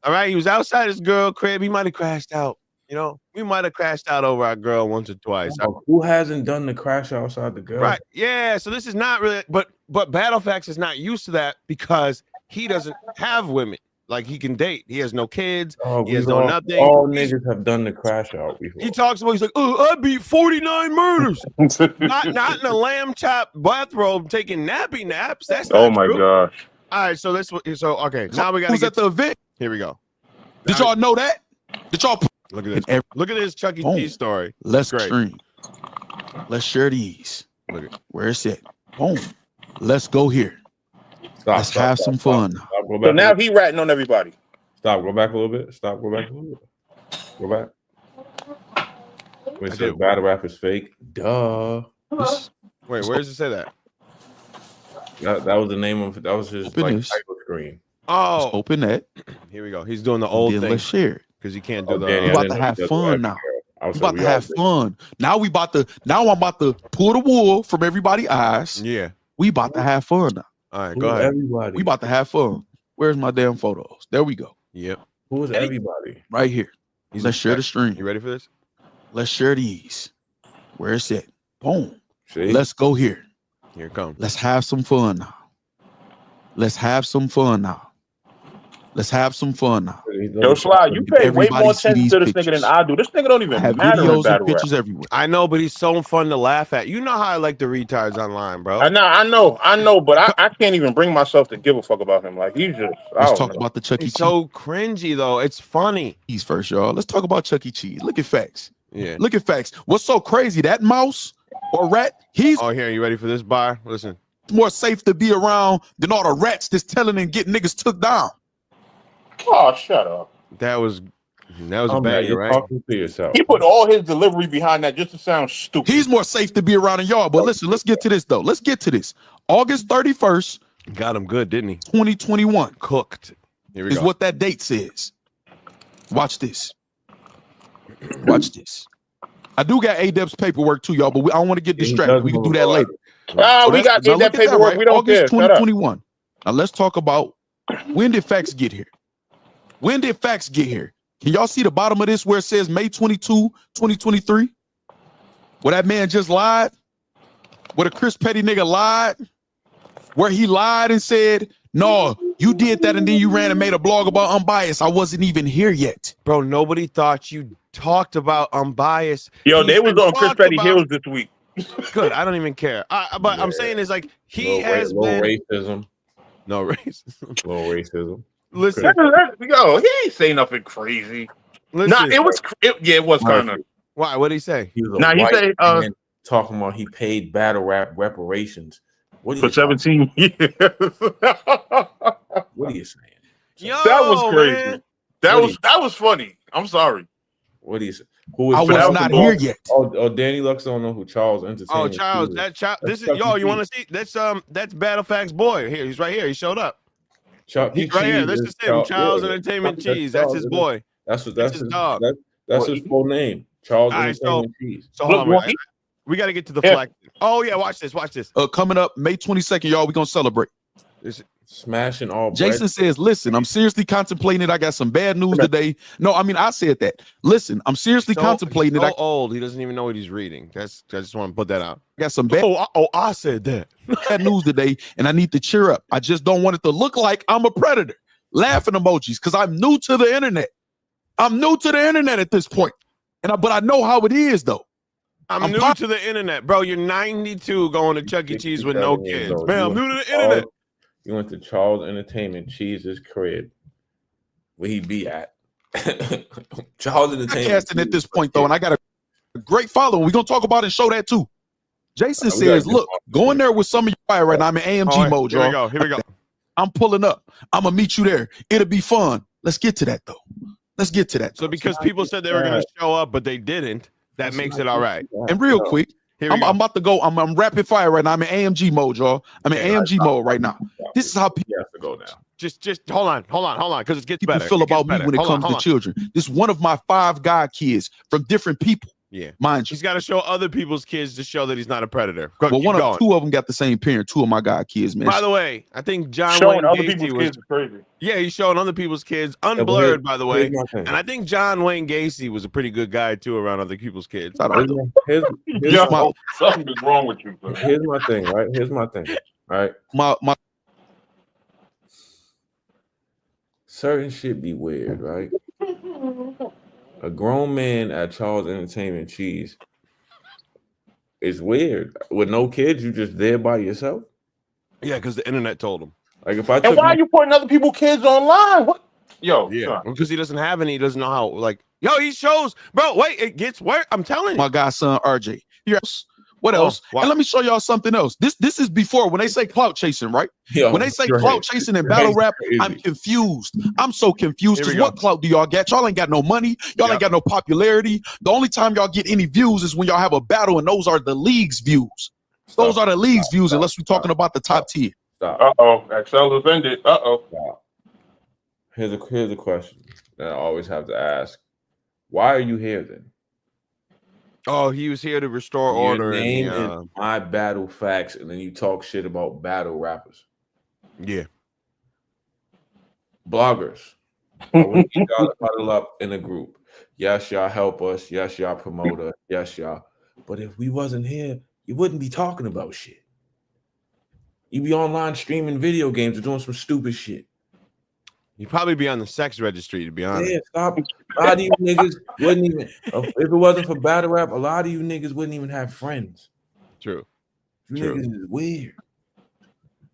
all right, he was outside his girl crib. He might have crashed out. You know, we might have crashed out over our girl once or twice. Who hasn't done the crash outside the girl? Right? Yeah. So this is not really, but Battlefax is not used to that because he doesn't have women. Like he can date. He has no kids. He has no nothing. All niggas have done the crash out before. He talks about, he's like, oh, I beat 49 murders. not in a lamb chop bathrobe taking nappy naps. That's not my true. gosh. All right, so okay. Now we got to get to the event. Here we go. Did y'all know that? Did y'all look at this? Look at this Chuck E. Cheese story. Let's stream. Let's share these. Look at where it's at. Boom. Let's go here. Let's have some fun. So now he ratting on everybody. Stop. Go back a little bit. Stop. Go back a little bit. Go back. When it said battle rap is fake. Duh. Wait, where does it say that? That was the name of it. That was his title screen. Oh, let's open that. Here we go. He's doing the old thing. Let's share it because you can't do the. We about to have fun now. We about to have fun. Now I'm about to pull the wool from everybody's eyes. Yeah. We about to have fun now. All right, go ahead. Everybody. We about to have fun. Where's my damn photos? There we go. Yep. Who is everybody? Right here. Let's share the stream. You ready for this? Let's share these. Where it's at. Boom. See? Let's go here. Here it comes. Let's have some fun now. Let's have some fun now. Let's have some fun now. Yo, Sly, you pay way more attention to this nigga than I do. This nigga don't even matter in videos battle and pictures rap. everywhere. I know, but he's so fun to laugh at. You know how I like the retards online, bro. I know, but I can't even bring myself to give a fuck about him. Like he's just. Let's talk about the Chuck E. Cheese. So cringy though. It's funny. He's first, y'all. Let's talk about Chuck E. Cheese. Look at facts. Yeah. Look at facts. What's so crazy? That mouse or rat? He's here. You ready for this bar? Listen. More safe to be around than all the rats that's telling and getting niggas took down. Oh, shut up. That was a banger, right? Talking to yourself. He put all his delivery behind that just to sound stupid. He's more safe to be around than y'all. But listen, let's get to this though. Let's get to this. August 31st. Got him good, didn't he? 2021. Cooked. Here we is go. What that date says. Watch this. Watch this. I do got A-Dep's paperwork too, y'all, but I don't want to get distracted. We can do that later. We got A-Dep paperwork. Right? We don't August care. 2021. Now let's talk about when did facts get here? When did facts get here? Can y'all see the bottom of this where it says May 22, 2023? Where that man just lied? Where the Chris Petty nigga lied? Where he lied and said, no, you did that and then you ran and made a blog about Unbiased. I wasn't even here yet. Bro, nobody thought you talked about Unbiased. Yo, they was on Chris Petty Hills this week. Good. I don't even care. But I'm saying is like he has been racism. No racism. Low racism. Listen, yo, he ain't say nothing crazy. Listen, it was kind of. Why? What did he say? He was he said talking about he paid battle rap reparations. What for 17 years. What are you saying? Yo, that was crazy. Man. That was funny. I'm sorry. What do you say? I was not here yet. Oh, Danny Lux don't know who Charles Entertainment. Oh, Charles, this is yo. You want to see? That's Battlefax boy. Here, he's right here. He showed up. He's right here. This is him. Charles Entertainment Cheese. That's his boy. That's his dog. That's his full name. Charles Entertainment Cheese. So hold on. We got to get to the flag. Oh yeah, watch this. Watch this. Coming up May 22nd, y'all. We gonna celebrate. Smashing all. Jason says, "Listen, I'm seriously contemplating it. I got some bad news today." No, I mean I said that. Listen, I'm seriously contemplating it. Old. He doesn't even know what he's reading. I just want to put that out. I got some bad. I said that. Bad news today, and I need to cheer up. I just don't want it to look like I'm a predator. Laughing emojis, because I'm new to the internet. I'm new to the internet at this point, but I know how it is though. I'm new to the internet, bro. You're 92 going to Chuck E. Cheese with no kids. Man, I'm new to the internet. You went to Charles Entertainment Cheese's crib. where he be at. Charles Entertainment Casting at this point though, and I got a great following. We're gonna talk about it and show that too. Jason says, "Look, go in there with some of you right now. I'm in AMG mode, y'all. Here we go. I'm pulling up. I'm gonna meet you there. It'll be fun. Let's get to that though. Let's get to that. So because people said they were gonna show up, but they didn't, that makes it all right. And real quick, I'm about to go. I'm rapid fire right now. I'm in AMG mode, y'all. I'm in AMG mode right now. This is how people have to go now. Just hold on, because it gets people better. feel about me when it comes to children. This is one of my 5 god kids from different people. Yeah, mind you. He's got to show other people's kids to show that he's not a predator. Well, two of them got the same parent. 2 of my god kids, man. By the way, I think John showing Wayne other Gacy people's kids is crazy. Yeah, he's showing other people's kids, unblurred, by the way. And I think John Wayne Gacy was a pretty good guy too around other people's kids. Something is wrong with you. Bro. Here's my thing, right? Right. My certain shit be weird, right? A grown man at Charles Entertainment Cheese is weird. With no kids, you just there by yourself. Yeah, because the internet told him. Like if I and why are you putting other people's kids online? What? Yo, yeah, because he doesn't have any. He doesn't know how. Like, yo, he shows, bro. Wait, it gets worse. I'm telling you. My godson RJ. Yes. What else? Wow. And let me show y'all something else. This is before when they say clout chasing, right? Yo, when they say clout chasing in battle rap, I'm confused. I'm so confused. Because what clout do y'all get? Y'all ain't got no money. Y'all ain't got no popularity. The only time y'all get any views is when y'all have a battle, and those are the league's views. Those are the league's views, unless we're talking about the top tier. Uh-oh. Excel offended. Uh-oh. Here's a question that I always have to ask. Why are you here then? Oh, he was here to restore order. Your name is My Battle Facts, and then you talk shit about battle rappers. Yeah. Bloggers. When you gotta huddle up in a group. Yes, y'all help us. Yes, y'all promote us. Yes, y'all. But if we wasn't here, you wouldn't be talking about shit. You'd be online streaming video games or doing some stupid shit. You'd probably be on the sex registry, to be honest. Yeah, stop. A lot of you niggas wouldn't even, if it wasn't for battle rap, a lot of you niggas wouldn't even have friends. True. You niggas is weird.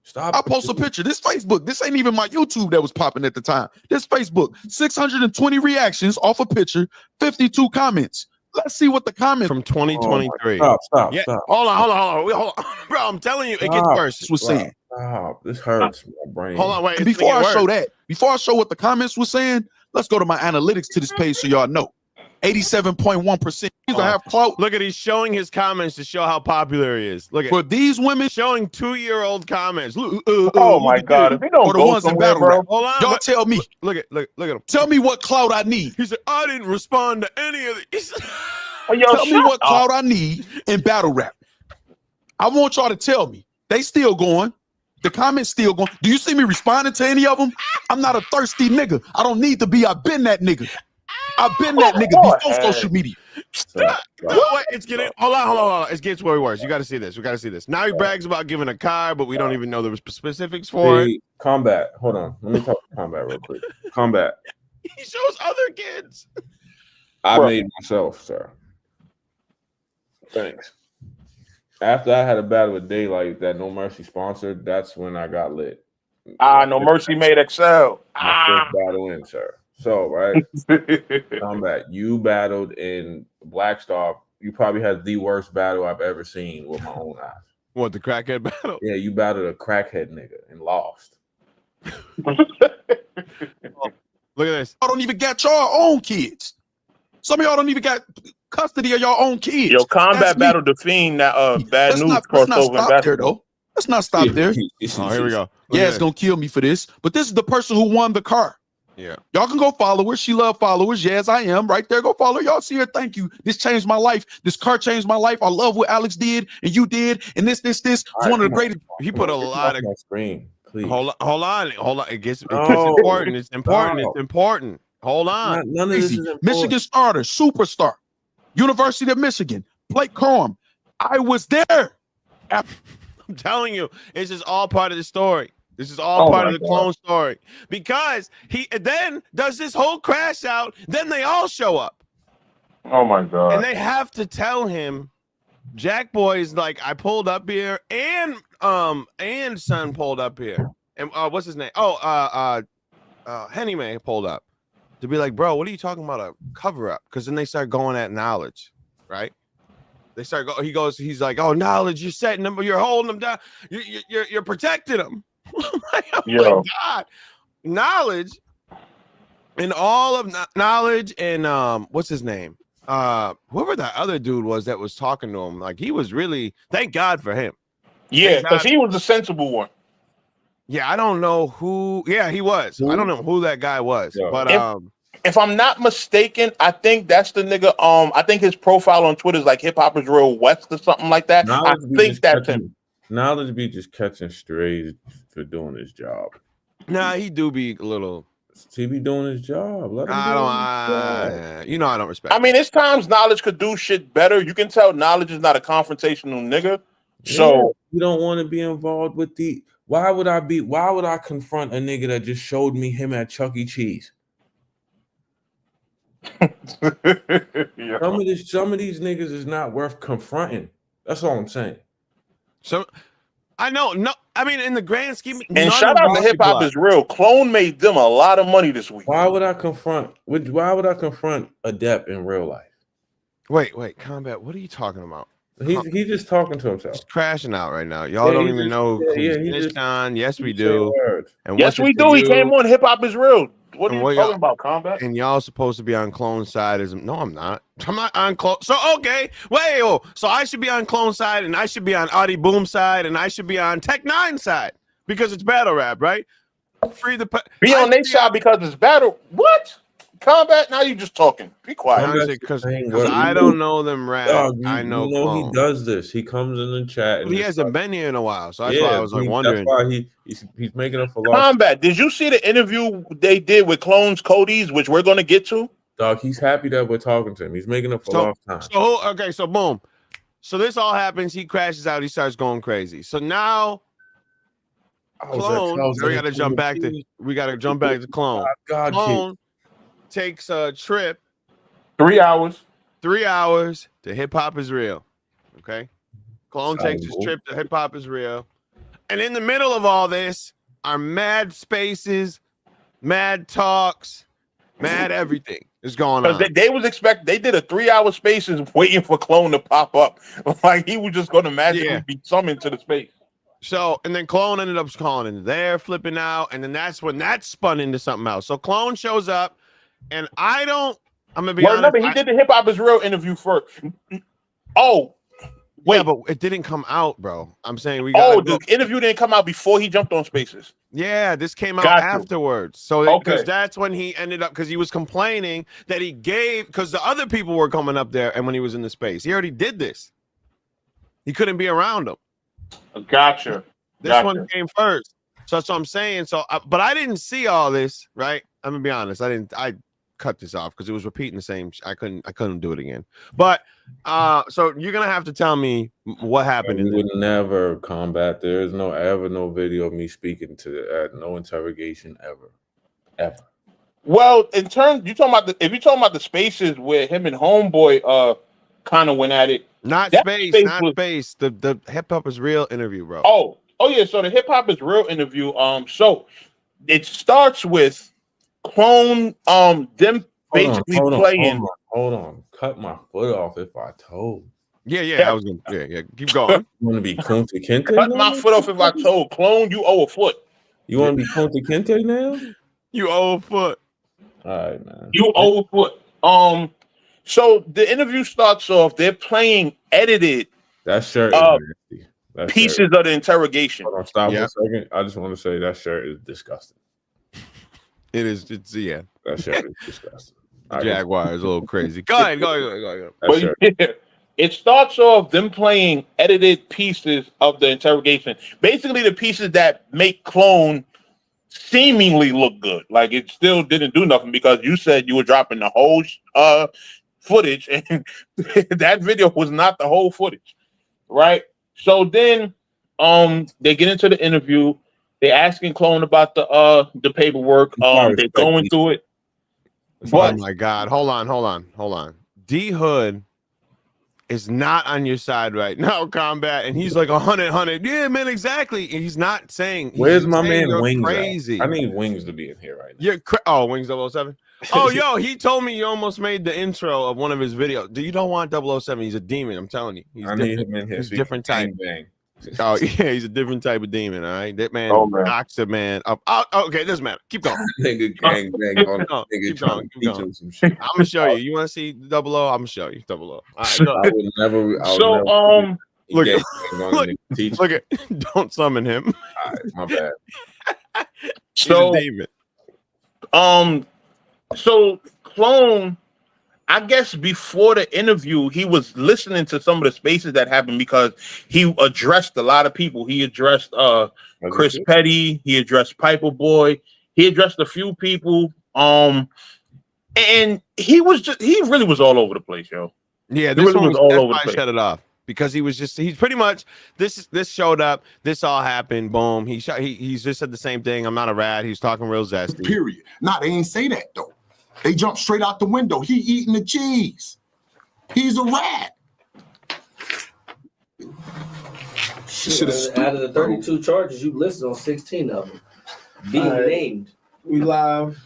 Stop. I post a picture. This Facebook. This ain't even my YouTube that was popping at the time. This Facebook. 620 reactions off a picture, 52 comments. Let's see what the comments from 2023. Stop. Hold on. Bro, I'm telling you, it gets worse. This was saying. Stop. This hurts my brain. Hold on, wait. And before I show what the comments were saying, let's go to my analytics to this page so y'all know. 87.1%. Have clout. Look at he's showing his comments to show how popular he is. Look at for these women showing 2-year-old comments. Oh my God! If they don't the ones in battle rap, y'all tell me. Look at him. Tell me what clout I need. He said, "I didn't respond to any of these." Tell me what clout I need in battle rap. I want y'all to tell me. They still going. The comments still going. Do you see me responding to any of them? I'm not a thirsty nigga. I don't need to be. I've been that nigga. I've been that nigga before social media. It's getting hold on. It gets way worse. You got to see this. We got to see this. Now he brags about giving a car, but we don't even know the specifics for it. Combat. Hold on. Let me talk combat real quick. Combat. He shows other kids. I made myself, sir. Thanks. After I had a battle with Daylight that No Mercy sponsored, that's when I got lit. No Mercy made Excel. My first battle in, sir. So, right, combat. You battled in Black Star. You probably had the worst battle I've ever seen with my own eyes. What, the crackhead battle? Yeah, you battled a crackhead nigga and lost. Look at this. Y'all don't even got your own kids. Some of y'all don't even got custody of your own kids. Yo, combat battle the Fiend that bad news crossover there though. Let's not stop there. Oh, here we go. Yeah, it's gonna kill me for this. But this is the person who won the car. Yeah. Y'all can go follow her. She love followers. Yes, I am. Right there. Go follow her. Y'all see her. Thank you. This changed my life. This car changed my life. I love what Alex did and you did. And this is one of the greatest. He put a lot of screen. Please. Hold on. It gets important. It's important. Hold on. None of this is important. Michigan starter, superstar, University of Michigan, Blake Corum. I was there. I'm telling you, this is all part of the story. This is all part of the clone story. Because he then does this whole crash out, then they all show up. Oh my God. And they have to tell him, Jack Boy's like, I pulled up here, and Son pulled up here. And what's his name? Henny May pulled up. to be like, bro, what are you talking about a cover up? Because then they start going at knowledge, right? They start go. He's like, oh, knowledge, you're setting them, you're holding them down, you're protecting them. Oh my God, knowledge, and all of knowledge, and what's his name? Whoever that other dude was that was talking to him, like he was really, thank God for him. Yeah, because he was the sensible one. Yeah, I don't know who. Yeah, he was. I don't know who that guy was, but if I'm not mistaken, I think that's the nigga. I think his profile on Twitter is like Hip Hop is Real West or something like that. I think that's him. Knowledge be just catching strays for doing his job. Nah, he do be a little. He be doing his job. Let him you know, I don't respect. I mean, it's times Knowledge could do shit better. You can tell Knowledge is not a confrontational nigga. So you don't want to be involved with the. Why would I confront a nigga that just showed me him at Chuck E. Cheese? Some of these niggas is not worth confronting. That's all I'm saying. So I know, no, I mean, in the grand scheme, and shout out to Hip Hop is Real. Clone made them a lot of money this week. Why would I confront Adept in real life? Wait, Combat, what are you talking about? He's just talking to himself. He's crashing out right now. Y'all don't even know who's on. Yes, we do. And yes, we do. He came on Hip Hop is Real. What are you talking about, Combat? And y'all supposed to be on Clone side. No, I'm not. I'm not on Clone. So, okay. So I should be on Clone side, and I should be on Audi Boom side, and I should be on Tech 9 side because it's battle rap, right? Be on their side because it's battle. What? Combat? Now you just talking. Be quiet. Because I don't know them rap. I know he does this. He comes in the chat. And he hasn't been here in a while, so that's why I was like wondering. That's why he's making a philosophy. Combat. Did you see the interview they did with Clone's Cody's, which we're going to get to? Dog, he's happy that we're talking to him. He's making a philosophy. So boom. So this all happens. He crashes out. He starts going crazy. So now, Clone. We got to jump back to Clone. Clone takes a trip 3 hours to Hip Hop is Real. Okay, Clone takes his trip to Hip Hop is Real, and in the middle of all this are mad spaces, mad talks, mad everything is going on. They did a 3 hour spaces waiting for Clone to pop up, like he was just going to magically be summoned to the space. So, and then Clone ended up calling in there, flipping out, and then that's when that spun into something else. So Clone shows up. And I'm gonna be honest. Remember, he did the Hip Hop is Real interview first. Oh, wait, yeah, but it didn't come out, bro. I'm saying the interview didn't come out before he jumped on Spaces. Yeah, this came out afterwards. So because that's when he ended up, because he was complaining that he gave, because the other people were coming up there, and when he was in the space, he already did this. He couldn't be around them. Gotcha. This one came first. So that's what I'm saying. So, but I didn't see all this, right? I'm gonna be honest. I cut this off because it was repeating the same. I couldn't do it again. But so you're gonna have to tell me what happened. We would never combat. There is no video of me speaking to no interrogation ever. Well, if you're talking about the spaces where him and Homeboy kind of went at it. Not space. The Hip Hop is Real interview, bro. Oh yeah. So the Hip Hop is Real interview. So it starts with Clone them basically playing. Hold on. Cut my foot off if I told. Yeah. I was gonna keep going. You want to be Kunta Kinte? Cut my foot off if I told. Clone, you owe a foot. You want to be Kunta Kinte now? You owe a foot. All right, man. You owe a foot. So the interview starts off. They're playing edited. That shirt is nasty. Pieces of the interrogation. Hold on, stop a second. I just want to say that shirt is disgusting. It is. That shirt is disgusting. Jaguar is a little crazy. Go ahead. It starts off them playing edited pieces of the interrogation. Basically, the pieces that make Clone seemingly look good. Like it still didn't do nothing because you said you were dropping the whole footage, and that video was not the whole footage, right? So then, they get into the interview. They're asking Clone about the paperwork. They're going through it. Oh my God! Hold on. D Hood is not on your side right now, Combat. And he's like 100. Yeah, man, exactly. And he's not saying. Where's He's my saying man Wings crazy. at? I need Wings to be in here right now. Oh, Wings 007. Oh, yo, he told me you almost made the intro of one of his videos. You don't want 007. He's a demon. I'm telling you. He's need him in here. He's different type. Bang. Oh, yeah, he's a different type of demon. All right, that man knocks a man up. Oh, okay, doesn't matter. Keep going. Nigga gang bang on keep going. Some shit. I'm gonna show you. You want to see 00? I'm gonna show you 00. All right, go. I would never. Look at. Don't summon him. All right, my bad. So, so Clone, I guess before the interview, he was listening to some of the spaces that happened because he addressed a lot of people. He addressed Chris Petty, he addressed Piper Boy, he addressed a few people. And he really was all over the place, yo. Yeah, this really was all over the place. Shut it off. Because he's pretty much this showed up, this all happened, boom. He's just said the same thing. I'm not a rat. He's talking real zesty. Period. Nah, they ain't say that though. They jumped straight out the window. He eating the cheese. He's a rat. Shit, out of the 32 charges, you listed on 16 of them. Being named. We live.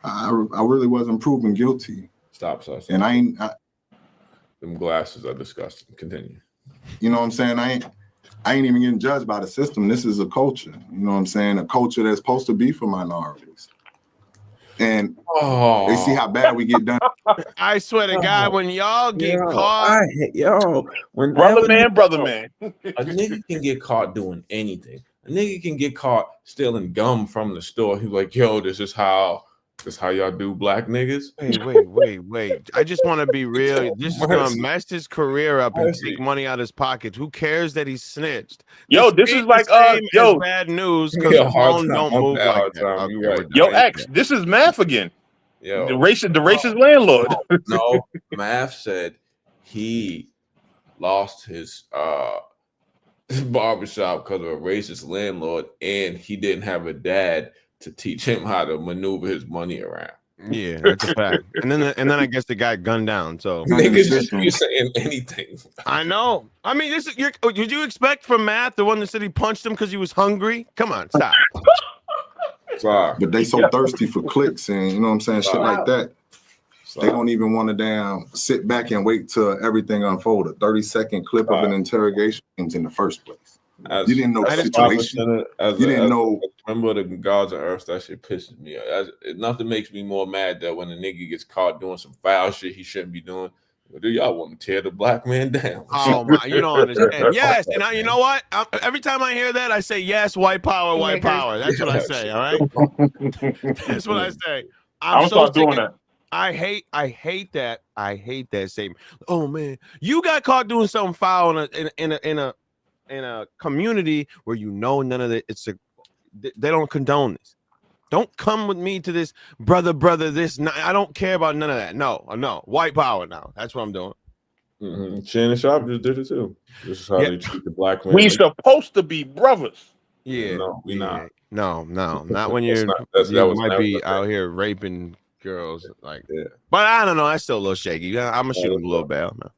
I really wasn't proven guilty. Stop, son. And them glasses are disgusting. Continue. You know what I'm saying? I ain't even getting judged by the system. This is a culture. You know what I'm saying? A culture that's supposed to be for minorities. And they see how bad we get done. I swear to God, when y'all get caught, when brother man, a nigga can get caught doing anything. A nigga can get caught stealing gum from the store. He's like, yo, this is how y'all do black niggas. Wait. I just want to be real. This is gonna mess his career up and take money out of his pocket. Who cares that he snitched? Yo, this is like bad news because the phone don't move like that. Right. Yo, X, this is Math again. Yo, the racist landlord. No, Math said he lost his barbershop because of a racist landlord, and he didn't have a dad to teach him how to maneuver his money around. Yeah, that's a fact. And then I guess the guy gunned down. So niggas just be saying anything. I know. I mean, did you expect from Matt, the one that said he punched him because he was hungry? Come on, stop. Sorry. But they so thirsty for clicks and you know what I'm saying, shit like that. They don't even want to sit back and wait till everything unfold. A 30-second clip of an interrogation in the first place. You didn't know the situation. You didn't know. Remember the gods of Earth? That shit pisses me off. Nothing makes me more mad that when a nigga gets caught doing some foul shit he shouldn't be doing. Well, do y'all want to tear the black man down? Oh my, you don't understand. Yes, and you know what? Every time I hear that, I say yes, white power, white power. That's what I say. All right. That's what I say. I'm so doing that. I hate that. I hate that statement. Oh man, you got caught doing something foul in a community where you know none of it. They don't condone this. Don't come with me to this brother. This I don't care about none of that. No, white power now. That's what I'm doing. Mm-hmm. Shannon Sharp just did it too. This is how they treat the black man. We supposed to be brothers. Yeah, no, we not. No, not when you might be out here raping girls. Like, but I don't know. That's still a little shaky. I'm gonna shoot him a little bail, man.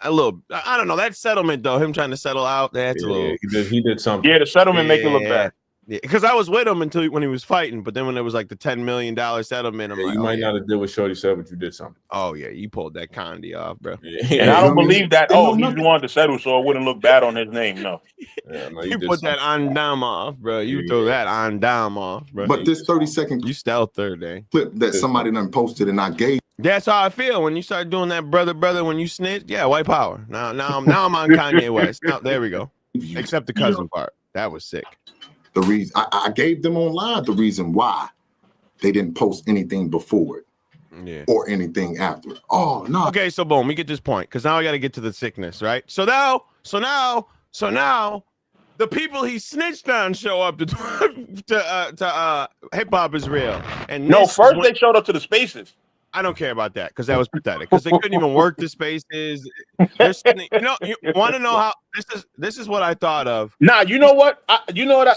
A little, I don't know. That settlement though, him trying to settle out, that's a little. He did something. Yeah, the settlement make it look bad. Yeah, because I was with him until when he was fighting, but then when it was like the $10 million settlement, I'm like, you might not have did what Shorty said, but you did something. Oh yeah, you pulled that Condi off, bro. And I don't believe that. Oh, he wanted to settle, so it wouldn't look bad on his name. No, you put that on down off, bro. You throw that on down off, bro. But this 30-second you stealth third day clip that somebody done posted and I gave. That's how I feel when you start doing that, brother. When you snitch, yeah, white power. Now I'm on Kanye West. Now there we go. Except the cousin part, that was sick. The reason I gave them online the reason why they didn't post anything before it, or anything after it. Oh no. Okay, so boom, we get this point because now I got to get to the sickness, right? So now, the people he snitched on show up to hip hop is real. And no, first they showed up to the spaces. I don't care about that because that was pathetic because they couldn't even work the spaces. You want to know how this is what I thought of. Nah, you know what?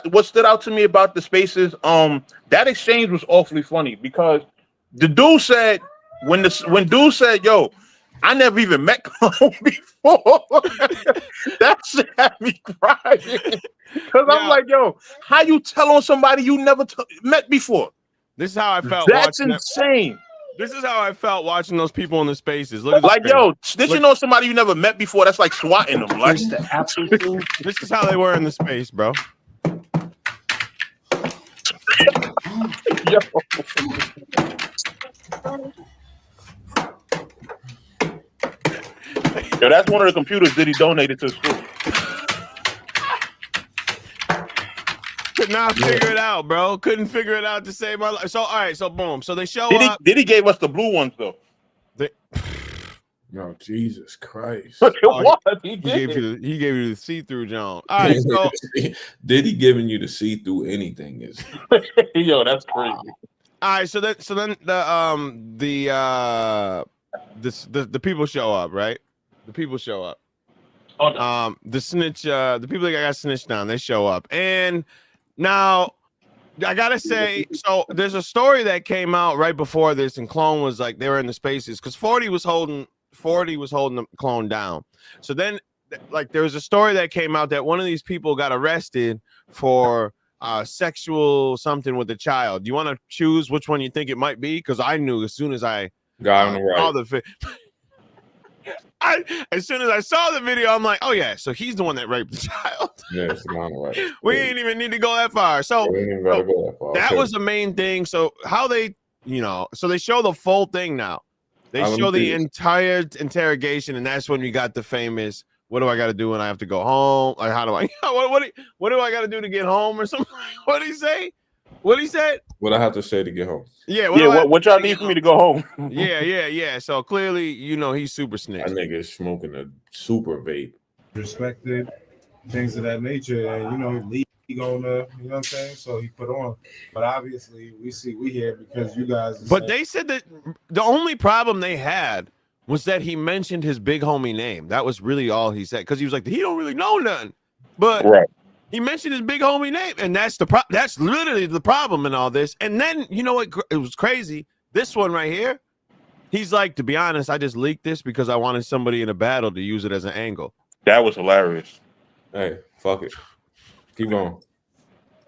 What stood out to me about the spaces? That exchange was awfully funny because the dude said when dude said, "Yo, I never even met Clone before," that shit had me crying. Because I'm like, "Yo, how you tell on somebody you never met before?" This is how I felt. That's insane. This is how I felt watching those people in the spaces. Look at the like, space. yo, did you know somebody you never met before? That's like swatting them. Like, this is how they were in the space, bro. Yo. Yo, that's one of the computers that he donated to the school. Could not figure it out, bro. Couldn't figure it out to save my life. So, all right, so boom. So they show up. Did he gave us the blue ones though? No, Jesus Christ. He gave you the see-through John. All right, so did he giving you the see-through anything? Is yo, that's crazy. All right, so then the people show up, right? The people show up. Oh, no. The snitch, the people that got snitched down, they show up. And now I gotta say, so there's a story that came out right before this, and Clone was like, they were in the spaces because 40 was holding the Clone down. So then, like, there was a story that came out that one of these people got arrested for sexual something with a child. Do you want to choose which one you think it might be? Because I knew as soon as I got him right. saw the as soon as I saw the video, I'm like, oh yeah, so he's the one that raped the child. Yes, right. We ain't even need to go that far. So that was the main thing. So how they, so they show the full thing now. They show the entire interrogation, and that's when we got the famous, what do I got to do when I have to go home? Like, how do I, what do I got to do to get home or something? What did he say? What he said? What I have to say to get home? Yeah. What y'all need for me to go home? Yeah. So clearly, he's super snitch. That nigga is smoking a super vape. Respected, things of that nature, and league on the, you know what I'm saying? So he put on, but obviously we here because you guys. But they said that the only problem they had was that he mentioned his big homie name. That was really all he said, because he was like, he don't really know nothing, but right. He mentioned his big homie name, and that's that's literally the problem in all this. And then, you know what? It was crazy. This one right here, he's like, to be honest, I just leaked this because I wanted somebody in a battle to use it as an angle. That was hilarious. Hey, fuck it. Keep going.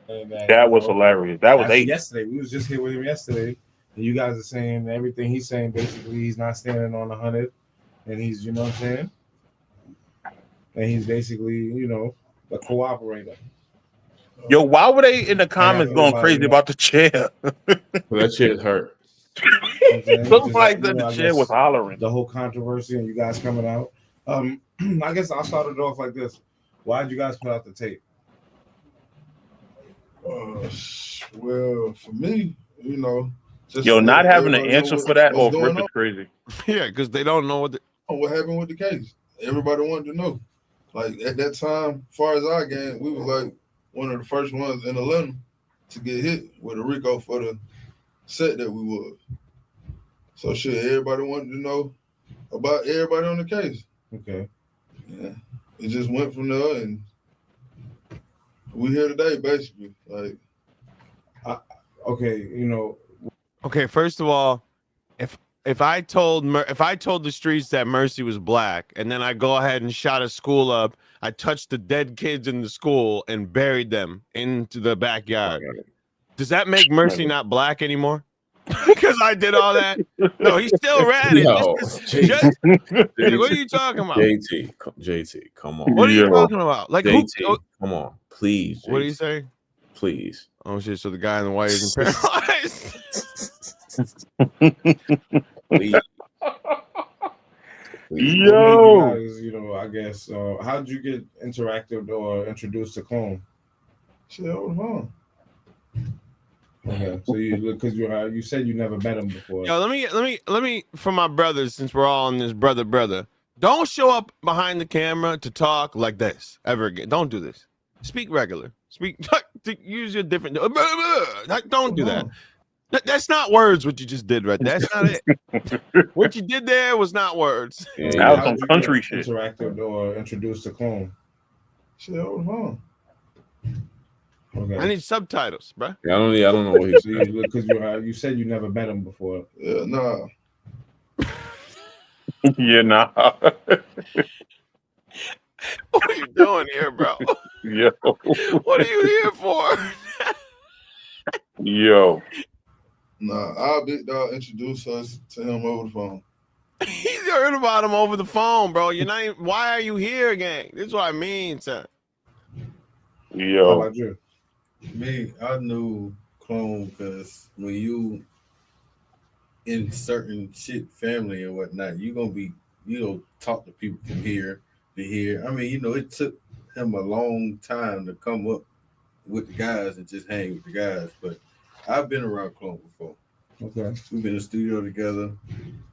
Hey, man, that was hilarious. That was yesterday. We was just here with him yesterday, and you guys are saying everything he's saying. Basically, he's not standing on 100, and he's, you know what I'm saying? And he's basically, a cooperator. Yo, why were they in the comments going crazy about the chair? That shit hurt. Looked like the chair was hollering. The whole controversy and you guys coming out. I guess I'll start it off like this. Why did you guys put out the tape? Well, for me, just not having an answer for that is crazy. Yeah, because they don't know what happened with the case. Everybody wanted to know. Like, at that time, as far as our game, we was like one of the first ones in Atlanta to get hit with a RICO for the set that we was. So shit, everybody wanted to know about everybody on the case. Okay. Yeah. It just went from there, and we here today, basically. Like, Okay, first of all, if I told the streets that Mercy was black, and then I go ahead and shot a school up, I touched the dead kids in the school and buried them into the backyard, does that make Mercy not black anymore? Because I did all that? No, he still ran it. No, what are you talking about? JT, come on. What are you talking about? Like, JT, come on, please. JT. What are you saying? Please. Oh shit! So the guy in the white isn't paralyzed. Please. Yo, I guess. How did you get interactive or introduced to Clone? Shit, I was wrong. Okay, so you said you never met him before. Yo, let me for my brothers, since we're all on this brother. Don't show up behind the camera to talk like this ever again. Don't do this. Speak regular. Use your different. Don't do that. That's not words. What you just did right there. That's not it. What you did there was not words. That was some country shit. Interactive or introduced to Clone. Shit, I was wrong. Okay. I need subtitles, bro. Yeah, I don't know what he's saying. Because you said you never met him before. Yeah, nah. You're not. What are you doing here, bro? Yo. What are you here for? Yo. Nah, our big dog introduced us to him over the phone. He's heard about him over the phone, bro. You're not even, why are you here, gang? This is what I mean, son. How Yo. about you? Me, I knew Clone because when you in certain shit, family and whatnot, you gonna talk to people from here to here. I mean, it took him a long time to come up with the guys and just hang with the guys, but I've been around Clone before. Okay. We've been in the studio together.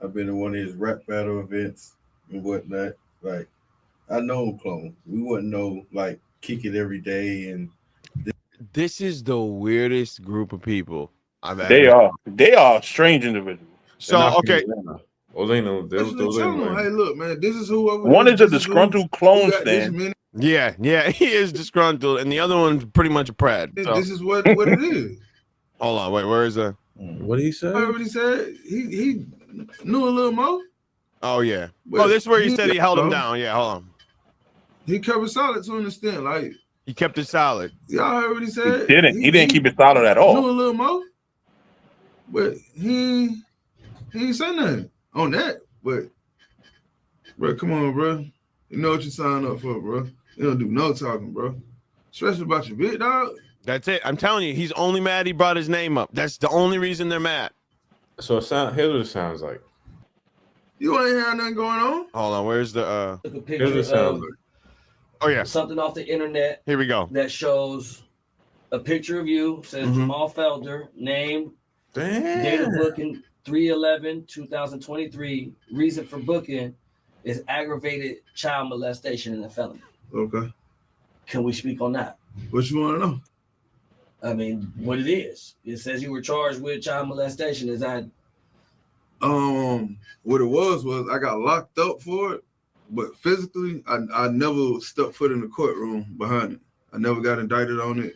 I've been in one of his rap battle events and whatnot. Like, I know Clone. We wouldn't know, like, kick it every day. And this is the weirdest group of people I've ever. They are strange individuals. So, okay. Hey, look, man, this is whoever. One is a disgruntled clone stand. Yeah, he is disgruntled, and the other one's pretty much a prat. So. This is what it is. Hold on, wait, where is that? What did he say? I already said he knew a little more. Oh yeah. But this is where he said he held him down. Yeah, hold on. He kept it solid to an extent. Like, he kept it solid. Y'all heard what he said. He didn't keep it solid at all. Knew a little more, but he ain't say nothing on that. But bro, come on, bro. You know what you signed up for, bro. You don't do no talking, bro. Especially about your big dog. That's it. I'm telling you, he's only mad he brought his name up. That's the only reason they're mad. So here's what it sounds like. You ain't have nothing going on. Hold on, where's the Took a picture of oh yeah, something off the internet. Here we go. That shows a picture of you, says Jamal Felder, name, date of booking 3/11/2023. Reason for booking is aggravated child molestation and a felony. Okay. Can we speak on that? What you want to know? I mean, what it is. It says you were charged with child molestation. Is that? What it was I got locked up for it, but physically, I never stepped foot in the courtroom behind it. I never got indicted on it.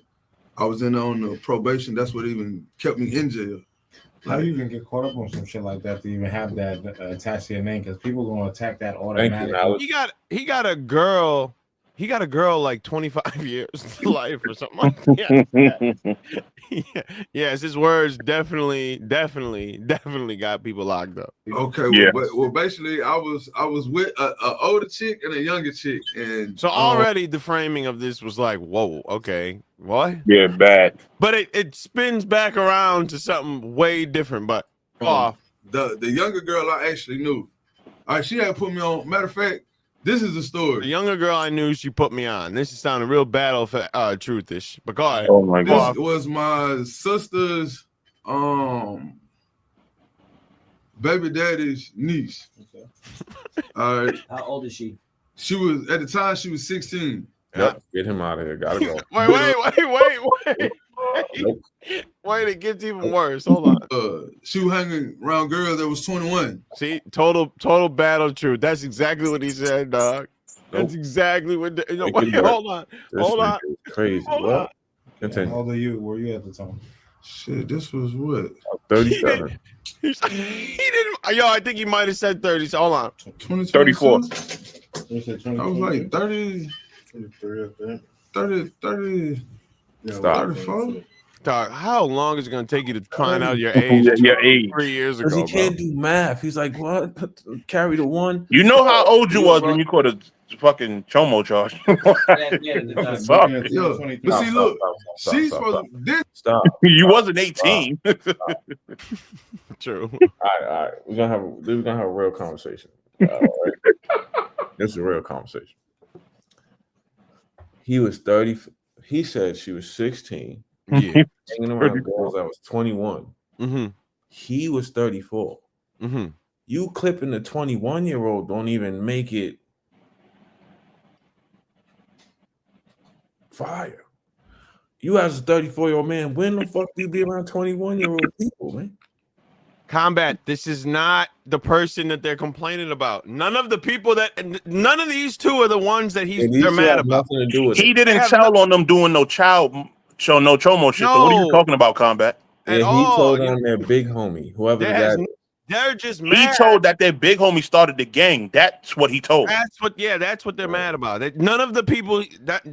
I was on the probation. That's what even kept me in jail. How do you even get caught up on some shit like that to even have that attached to your name? Because people are gonna attack that automatically. He got a girl. He got a girl like 25 years to life or something like that. Yes, his words definitely got people locked up. Okay, well, basically, I was with an older chick and a younger chick, and so already the framing of this was like, whoa, okay, what? Yeah, bad. But it spins back around to something way different. But the younger girl I actually knew. All right, she had put me on. Matter of fact. This is the story. The younger girl I knew, she put me on. This is sounding real battle for truthish. But go ahead. Oh my God. This was my sister's baby daddy's niece. Okay. All right. How old is she? She was at the time she was 16. Yep. Get him out of here. Gotta go. Wait, it gets even worse. Hold on. She was hanging around girls that was 21. See, total battle truth. That's exactly what he said, dog. That's exactly what. Hold on. Crazy. What? How old are you? Were you at the time? Shit, this was what? 37. He didn't. Yo, I think he might have said 30. So hold on. 34. I was like 30. 23, I think. 30. Stop. 34. Dog, how long is it going to take you to find out your age? Your age. 3 years ago. Because he can't do math. He's like, what? Carry the one. You know how old you was when you caught a fucking chomo charge. But see, look, she's supposed to. Stop. You wasn't 18. True. All right. We're gonna have a real conversation. All right. This is a real conversation. He was 30. He said she was 16. Yeah. Hanging around girls that was 21. Mm-hmm. He was 34. Mm-hmm. You clipping the 21-year-old don't even make it fire. You as a 34-year-old man, when the fuck do you be around 21-year-old people, man? Combat, this is not the person that they're complaining about. None of these two are the ones that they're mad about. He didn't tell on them doing no chomo shit. So what are you talking about, Combat? And he told on their big homie, whoever the guy is. They're just He mad. told that their big homie started the gang. That's what he told. That's what they're mad about. None of the people that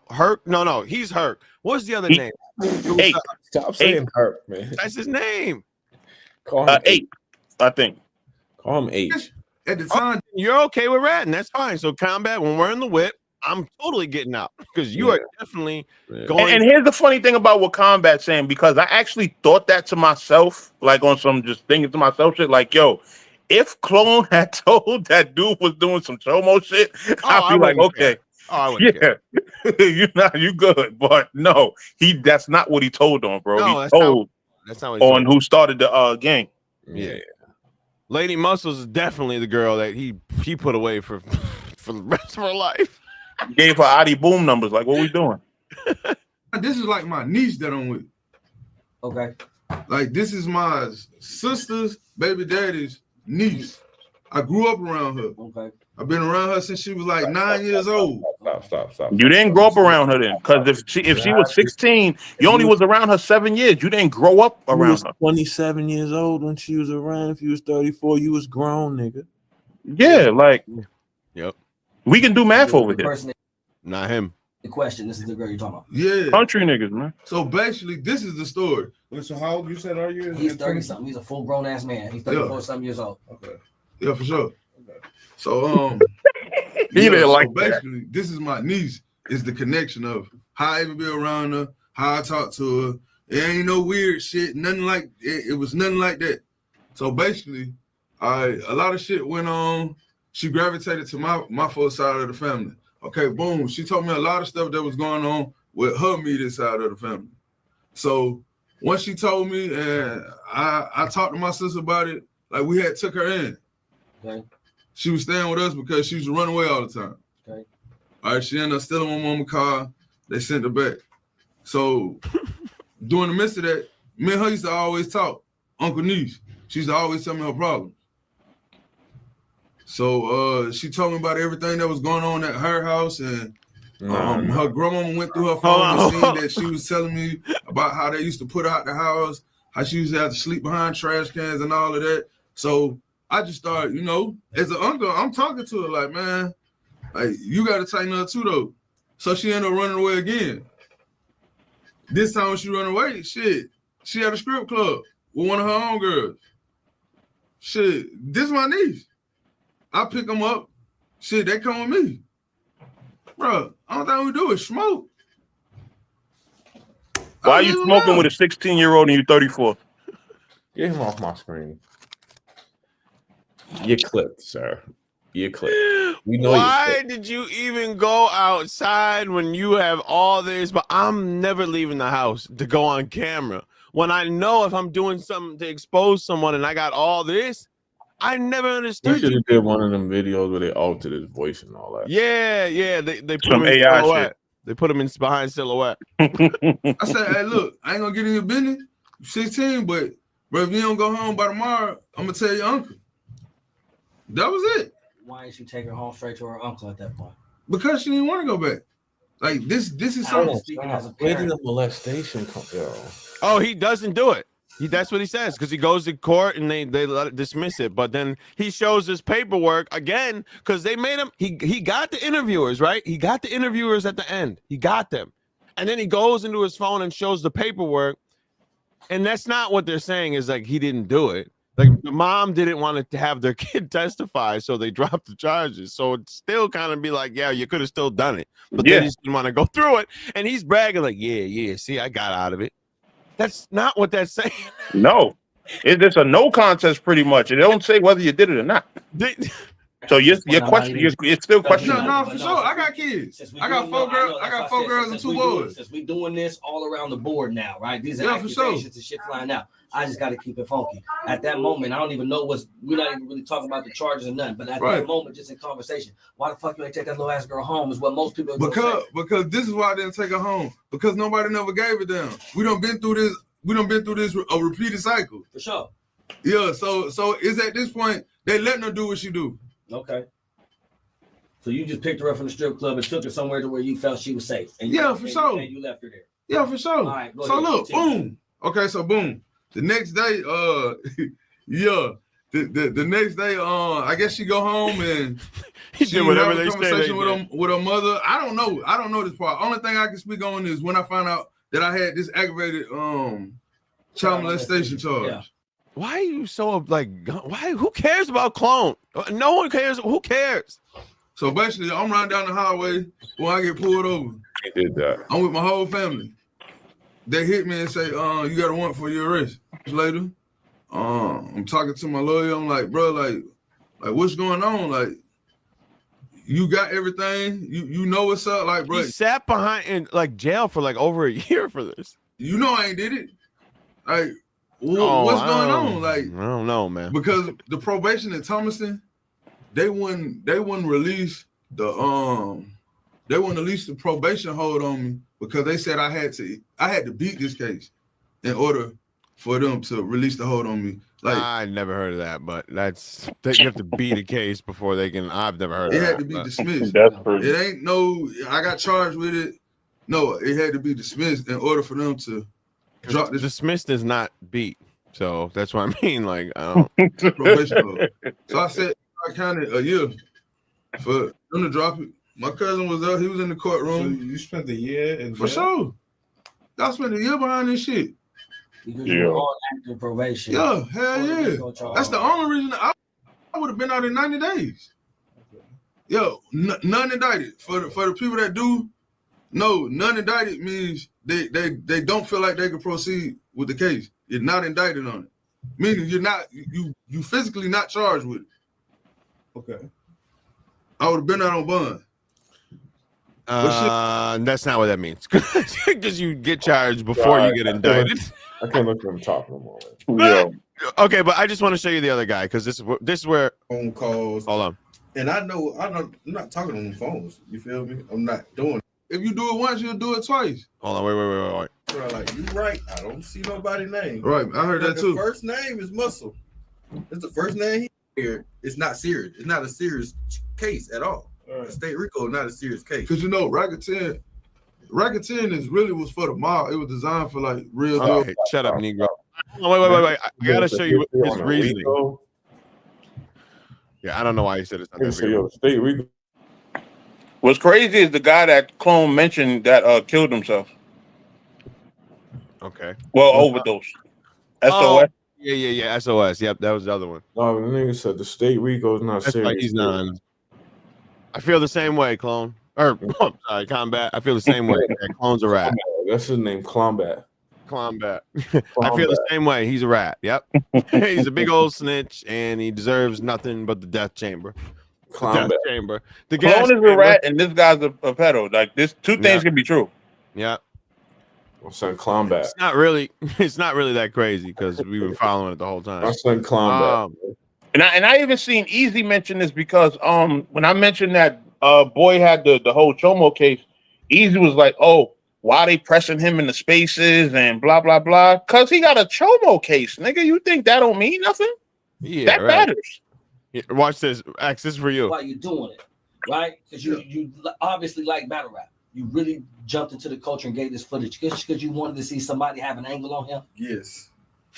Herc. No, he's Herc. What's the other name? Eight. Stop saying Herc, man. That's his name. Call him Eight, I think. Call him H. At the time, you're okay with ratting. That's fine. So Combat, when we're in the whip, I'm totally getting out because you are definitely going. And here's the funny thing about what Combat's saying, because I actually thought that to myself, like on some just thinking to myself shit, like, yo, if Clone had told that dude was doing some Chomo shit, I'd be like, okay. I wouldn't care. you good, but no, that's not what he told on, bro. No, he told that's not what he on told. who started the gang. Yeah. Lady Muscles is definitely the girl that he put away for the rest of her life. Gave her Adi Boom numbers. Like, what we doing? This is like my niece that I'm with. Okay. Like, this is my sister's baby daddy's niece. I grew up around her. Okay. I've been around her since she was like 9 years old. Stop. You didn't grow up around her then, because if she was 16, you only was around her 7 years. You didn't grow up around her. 27 years old when she was around. If you was 34, you was grown, nigga. Yeah, like, yep. We can do math over here. Not him. The question. This is the girl you're talking about. Yeah. Country niggas, man. So basically, this is the story. So how old you said are you? He's 30 something. He's a full grown ass man. He's 34 something years old. Okay. Yeah, for sure. So He didn't like basically, this is my niece. Is the connection of how I even be around her, how I talk to her. It ain't no weird shit, nothing like it was nothing like that. So basically, a lot of shit went on. She gravitated to my full side of the family. Okay, boom. She told me a lot of stuff that was going on with her immediate side of the family. So once she told me, and I talked to my sister about it, like we had took her in. Okay. She was staying with us because she used to run away all the time. Okay. All right, she ended up stealing my mama's car. They sent her back. So during the midst of that, me and her used to always talk. Uncle Niece. She used to always tell me her problems. So she told me about everything that was going on at her house, and her grandmama went through her phone and seen that she was telling me about how they used to put her out the house, how she used to have to sleep behind trash cans and all of that. So I just started, you know, as an uncle, I'm talking to her like, man, like you got to tighten up too, though. So she ended up running away again. This time when she run away, shit, she had a strip club with one of her own girls. Shit, this is my niece. I pick them up. Shit, they come with me. Bro, all thing we do is smoke. Why are you smoking with a 16-year-old and you're 34? Get him off my screen. You're clipped, sir. You're clipped. We know. Why did you even go outside when you have all this? But I'm never leaving the house to go on camera. When I know if I'm doing something to expose someone and I got all this, I never understood. You should have did one of them videos where they altered his voice and all that. Yeah. They put Some him in AI silhouette. shit. They put him in behind silhouette. I said, hey, look, I ain't gonna get in your business. You're 16, but bro, if you don't go home by tomorrow, I'm gonna tell your uncle. That was it. Why didn't you take her home straight to her uncle at that point? Because she didn't want to go back. Like this is something. Where did the molestation come from? Oh, he doesn't do it. That's what he says, because he goes to court and they let it dismiss it. But then he shows his paperwork again because they made him. He got the interviewers, right? He got the interviewers at the end. He got them, and then he goes into his phone and shows the paperwork. And that's not what they're saying. Is like he didn't do it. Like the mom didn't want to have their kid testify, so they dropped the charges. So it's still kind of be like, yeah, you could have still done it, but then he didn't want to go through it. And he's bragging like, yeah. See, I got out of it. That's not what that's saying. No, it's a no contest pretty much. It don't say whether you did it or not. So your question, it's still questionable. No, for sure. I got kids. I got four girls. I got 4 girls and 2 boys. Since we doing this all around the board now, right? These are accusations and shit flying out. I just got to keep it funky. At that moment, I don't even know we're not even really talking about the charges or nothing. But at that moment, just in conversation, why the fuck you ain't take that little ass girl home is what most people are because this is why I didn't take her home, because nobody never gave it down. We done been through this a repeated cycle. For sure. Yeah, so it's at this point they letting her do what she do. Okay. So you just picked her up from the strip club and took her somewhere to where you felt she was safe. And for sure. And you left her there. Yeah, for sure. All right, so ahead, look, continue. boom. Okay, so boom. The next day, yeah. The next day, I guess she go home and He she did whatever have a they conversation say they with her mother. I don't know this part. Only thing I can speak on is when I found out that I had this aggravated child molestation charge. Yeah. Why are you so like? Why? Who cares about Clone? No one cares. Who cares? So basically, I'm riding down the highway when I get pulled over. He did that. I'm with my whole family. They hit me and say, you got a warrant for your arrest. Later, I'm talking to my lawyer. I'm like, bro, like what's going on? Like, you got everything. You know what's up, like, bro. He sat behind in like jail for like over a year for this. You know I ain't did it. Like, what's going on? Like, I don't know, man. Because the probation in Thomaston, they wouldn't release the probation hold on me because they said I had to beat this case in order for them to release the hold on me. Like, I never heard of that, but you have to beat a case before they can. I've never heard of it that. had to be dismissed. It ain't no. I got charged with it. No, it had to be dismissed in order for them to drop this. Dismissed is not beat, so that's what I mean. Like, I don't. Probation hold. So I said I counted a year for them to drop it. My cousin was there. He was in the courtroom. So you spent a year in for sure. I spent a year behind this shit. Because you were on active probation. Yeah, hell yeah. That's the only reason I would have been out in 90 days. Yo, none indicted. For the people that do, no, none indicted means they don't feel like they can proceed with the case. You're not indicted on it. Meaning you're not you physically not charged with it. Okay. I would have been out on bond. That's not what that means. Because you get charged before you get indicted. I can't look at him talking no more. Yeah. Okay, but I just want to show you the other guy because this is where phone calls. Hold on. And I'm not talking on the phones. You feel me? I'm not doing it. If you do it once, you'll do it twice. Hold on, wait. Bro, like, you right. I don't see nobody's name. Right, I heard that too. The first name is Muscle. It's the first name here. It's not serious. It's not a serious case at all. Right. State Rico is not a serious case. Because racketeering is really was for the mob. It was designed for like real. Okay, shut up, Negro. Wait. I gotta show you his reasoning. Yeah, I don't know why he said it's not that big. State Rico. What's crazy is the guy that Clone mentioned that killed himself. Okay. Well, overdose. SOS. Oh, yeah. SOS. Yep, that was the other one. No, the nigga said the State Rico is not That's serious. like he's not. I feel the same way, Clone. Or sorry, Combat. I feel the same way. Yeah, Clone's a rat. That's his name, Combat. I feel the same way. He's a rat. Yep. He's a big old snitch, and he deserves nothing but the death chamber. Death chamber. The Clone is a rat, and this guy's a pedo. Like this, two things can be true. Yeah. My son Combat. It's not really that crazy because we've been following it the whole time. My son Combat. And I even seen Easy mention this because when I mentioned that boy had the whole Chomo case, Easy was like, oh, why they pressing him in the spaces and blah blah blah? Cause he got a Chomo case, nigga. You think that don't mean nothing? Yeah, that matters. Yeah, watch this. Ax, this is for you. Why you doing it, right? Because you obviously like battle rap. You really jumped into the culture and gave this footage because you wanted to see somebody have an angle on him. Yes.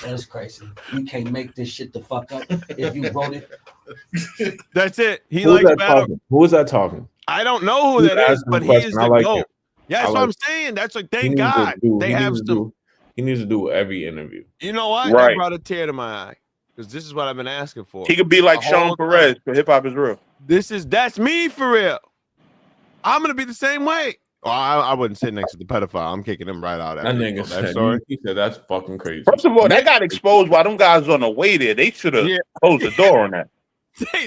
That's crazy. You can't make this shit the fuck up if you wrote it. That's it. He likes battle. Who is that talking? I don't know who that is, but he is the GOAT. Yeah, that's what I'm saying. That's like, thank God they have some. He needs to do every interview. You know what? Right. That brought a tear to my eye because this is what I've been asking for. He could be like Sean Perez for Hip Hop Is Real. That's me for real. I'm gonna be the same way. Well, I wouldn't sit next to the pedophile. I'm kicking him right out. That nigga said, he said that's fucking crazy. First of all, that got exposed while them guys was on the way there. They should have closed the door on that.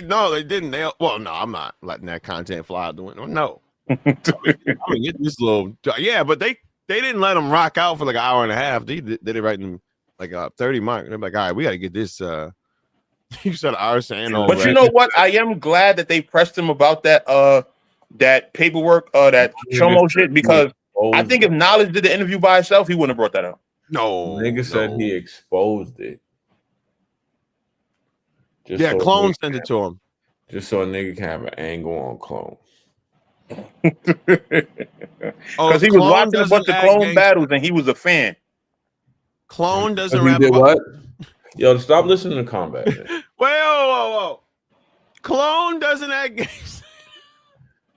No, they didn't. No, I'm not letting that content fly out the window. No. I'm gonna get this little. Yeah, but they didn't let him rock out for like an hour and a half. They did it right in like a 30 mark. They're like, all right, we got to get this. You said arson. But you know what? I am glad that they pressed him about that. That paperwork, that Chomo shit, because I think if Knowledge did the interview by himself, he wouldn't have brought that up. No, nigga said he exposed it. Just Clone sent it to him. Just so a nigga can have an angle on Clone. Because he was watching a bunch of Clone battles and he was a fan. Clone doesn't He rap did about what? Yo, stop listening to Combat. Man. whoa. Clone doesn't act gangster.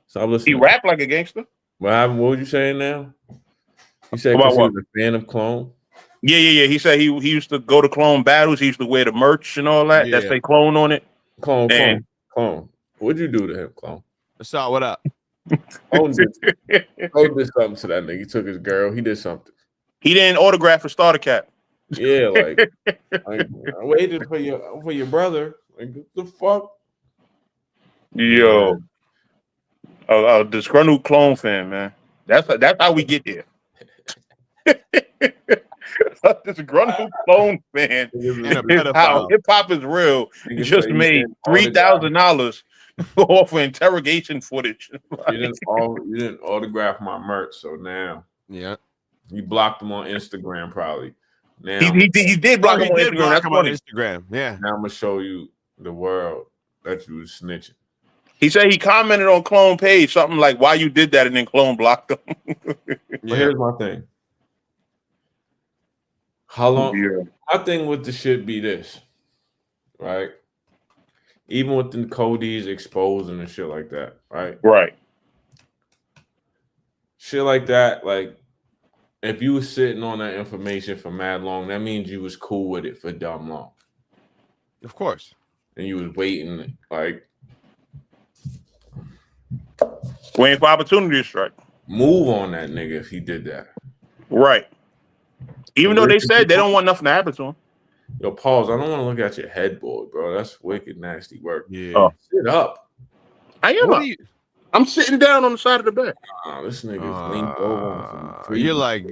Stop listening. He rap like a gangster. What happened? What were you saying now? You said About because he what? was a fan of Clone. Yeah. He said he used to go to Clone battles. He used to wear the merch and all that. Yeah. That say Clone on it. Clone. What'd you do to him, Clone? So what up? Clone did something to that nigga. He took his girl. He did something. He didn't autograph a starter cap. Yeah, like I waited for your brother. Like, what the fuck? Yo, a disgruntled Clone fan, man. That's how we get here. A disgruntled Clone fan. How hip hop is real. He just made $3,000 off of interrogation footage. You didn't autograph my merch, so now you blocked him on Instagram probably. Now he did block him on Instagram. That's funny. Instagram. Yeah. Now I'm gonna show you the world that you was snitching. He said he commented on Clone page something like why you did that, and then Clone blocked him. But here's my thing. How long? Yeah. My thing with the shit be this, right? Even with the Cody's exposing and shit like that, right? Right. Shit like that, like if you was sitting on that information for mad long, that means you was cool with it for dumb long. Of course. And you was waiting, like waiting for opportunity to strike. Move on that nigga if he did that. Right. Even though they said they don't want nothing to happen to him. Yo, pause. I don't want to look at your headboard, bro. That's wicked nasty work. Yeah. Sit up. I am up. I'm sitting down on the side of the bed. This nigga's leaned over. You're like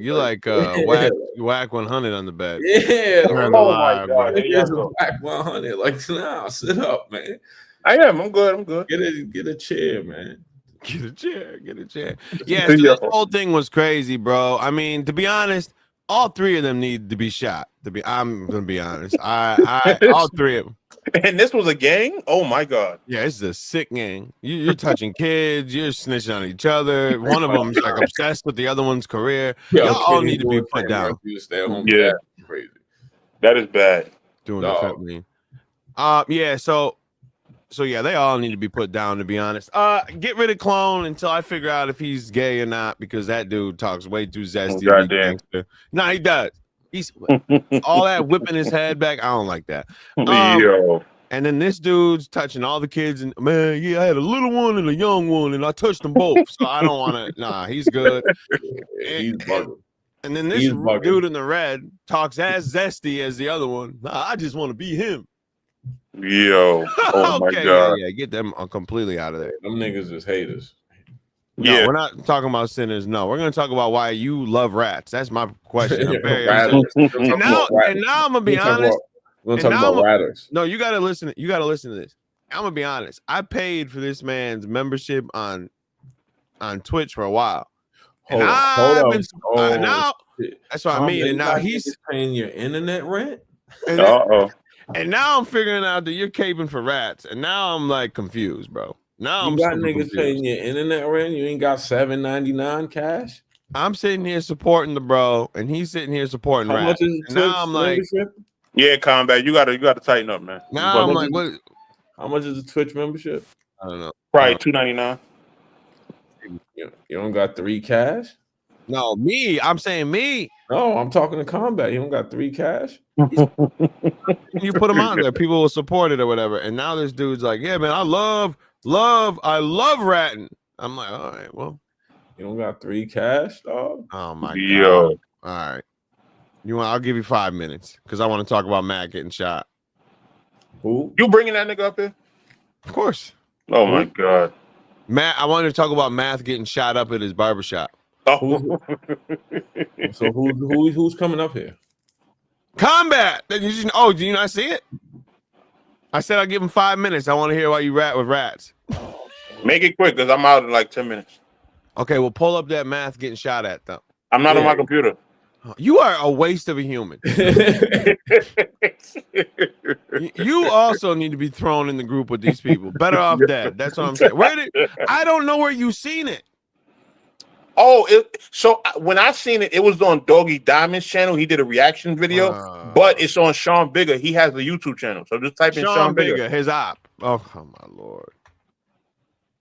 whack 100 on the bed. Yeah. Oh my God. It's a whack 100. Like, nah, sit up, man. I am. I'm good. Get a chair, man. Get a chair. Yeah, so this whole thing was crazy, bro. I mean, to be honest, all three of them need to be shot. I'm gonna be honest. I all three of them. And this was a gang? Oh my God. Yeah, it's a sick gang. You're touching kids, you're snitching on each other. One of them's like obsessed with the other one's career. Y'all all need to be put down. Yeah, crazy. That is bad. Doing the family. Yeah, so yeah, they all need to be put down, to be honest. Get rid of Clone until I figure out if he's gay or not, because that dude talks way too zesty. No, he does. He's all that whipping his head back. I don't like that. And then this dude's touching all the kids, and man, yeah, I had a little one and a young one, and I touched them both. So I don't want to. Nah, he's good. He's bugging. And then this dude in the red talks as zesty as the other one. Nah, I just want to be him. Yo, oh my God. Yeah, get them completely out of there. Them niggas is haters. No, we're not talking about sinners. No, we're going to talk about why you love rats. That's my question. I'm very and now I'm gonna be honest. We're gonna talk about ratters. No, you gotta listen. You gotta listen to this. I'm gonna be honest. I paid for this man's membership on Twitch for a while. Hold on. Now that's what I mean. And now he's paying your internet rent. And now I'm figuring out that you're caping for rats, and now I'm like confused, bro. Now I'm got niggas paying your internet rent. You ain't got $7.99 cash. I'm sitting here supporting the bro, and he's sitting here supporting rats. Much is and now I'm like, yeah, Combat, you gotta tighten up, man. Now I'm like, what? How much is the Twitch membership? I don't know. Probably $2.99. You don't got 3 cash? No, me. I'm saying me. No, I'm talking to Combat. You don't got 3 cash? You put them out there, people will support it or whatever. And now this dude's like, yeah, man, I love ratting. I'm like, all right, well, you don't got 3 cash, dog. Oh my God. All right, I'll give you 5 minutes because I want to talk about Matt getting shot. Who? You bringing that nigga up here? Of course. Oh my God, Matt. I wanted to talk about Matt getting shot up at his barbershop. Oh, so who's coming up here? Combat. Do you not see it? I said I'll give him 5 minutes. I want to hear why you rat with rats. Make it quick because I'm out in like 10 minutes. Okay, well, pull up that Math getting shot at though. I'm not on my computer. You are a waste of a human. You also need to be thrown in the group with these people. Better off dead. That's what I'm saying. I don't know where you seen it. Oh, when I seen it, it was on Doggy Diamond's channel. He did a reaction video, but it's on Sean Bigger. He has a YouTube channel, so just type in Sean Bigger. His op. Oh my lord,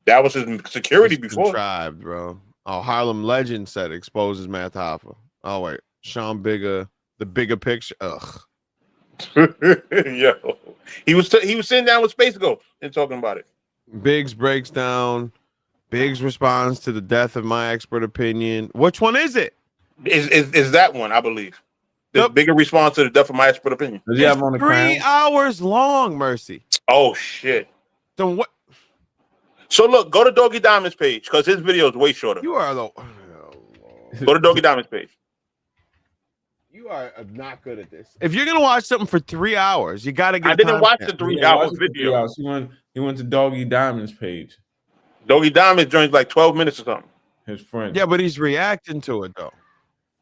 that was his security before. Contrived, bro. Oh, Harlem Legend said exposes Math Hoffa. Oh wait, Sean Bigger, the bigger picture. Ugh. Yo, he was sitting down with Space Ghost and talking about it. Biggs breaks down. Biggs responds to the death of my expert opinion. Which one is it? Is that one? I believe. The bigger response to the death of my expert opinion. Does he have on the 3 hours long, Mercy. Oh shit. Then what? So look, go to Doggy Diamond's page because his video is way shorter. You are the. Go to Doggy Diamond's page. You are not good at this. If you're gonna watch something for 3 hours, you gotta get. I didn't watch the 3 hour video. He went to Doggy Diamond's page. Doggy Diamond joins like 12 minutes or something. His friend. Yeah, but he's reacting to it though.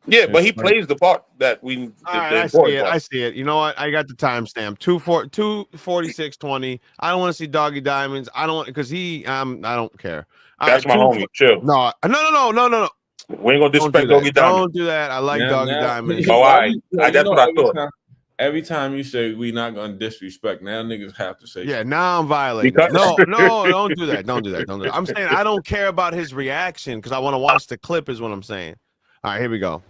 Yeah, but he plays the part that we. I see it. I see it. You know what? I got the timestamp. 2:46:20. I don't want to see Doggy Diamonds. I don't want because I don't care. That's my homie. Chill. No. We ain't gonna disrespect Doggy Diamond. Don't do that. I like Doggy Diamond. Oh, that's what I thought. Every time you say we not gonna disrespect, now niggas have to say. Yeah, now I'm violating. No, don't do that. Don't do that. Don't do that. I'm saying I don't care about his reaction because I want to watch the clip. Is what I'm saying. All right, here we go.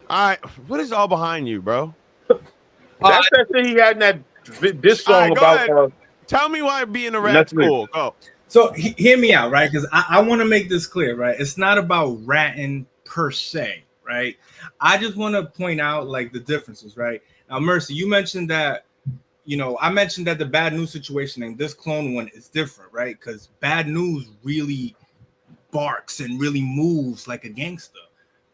All right, what is all behind you, bro? That's that thing he had in this song about. Tell me why being a rat's cool. Go. So hear me out, right? Because I want to make this clear, right? It's not about ratting per se, right? I just want to point out like the differences, right? Now, Mercy, you mentioned that, I mentioned that the Bad News situation and this clone one is different, right? Because Bad News really barks and really moves like a gangster.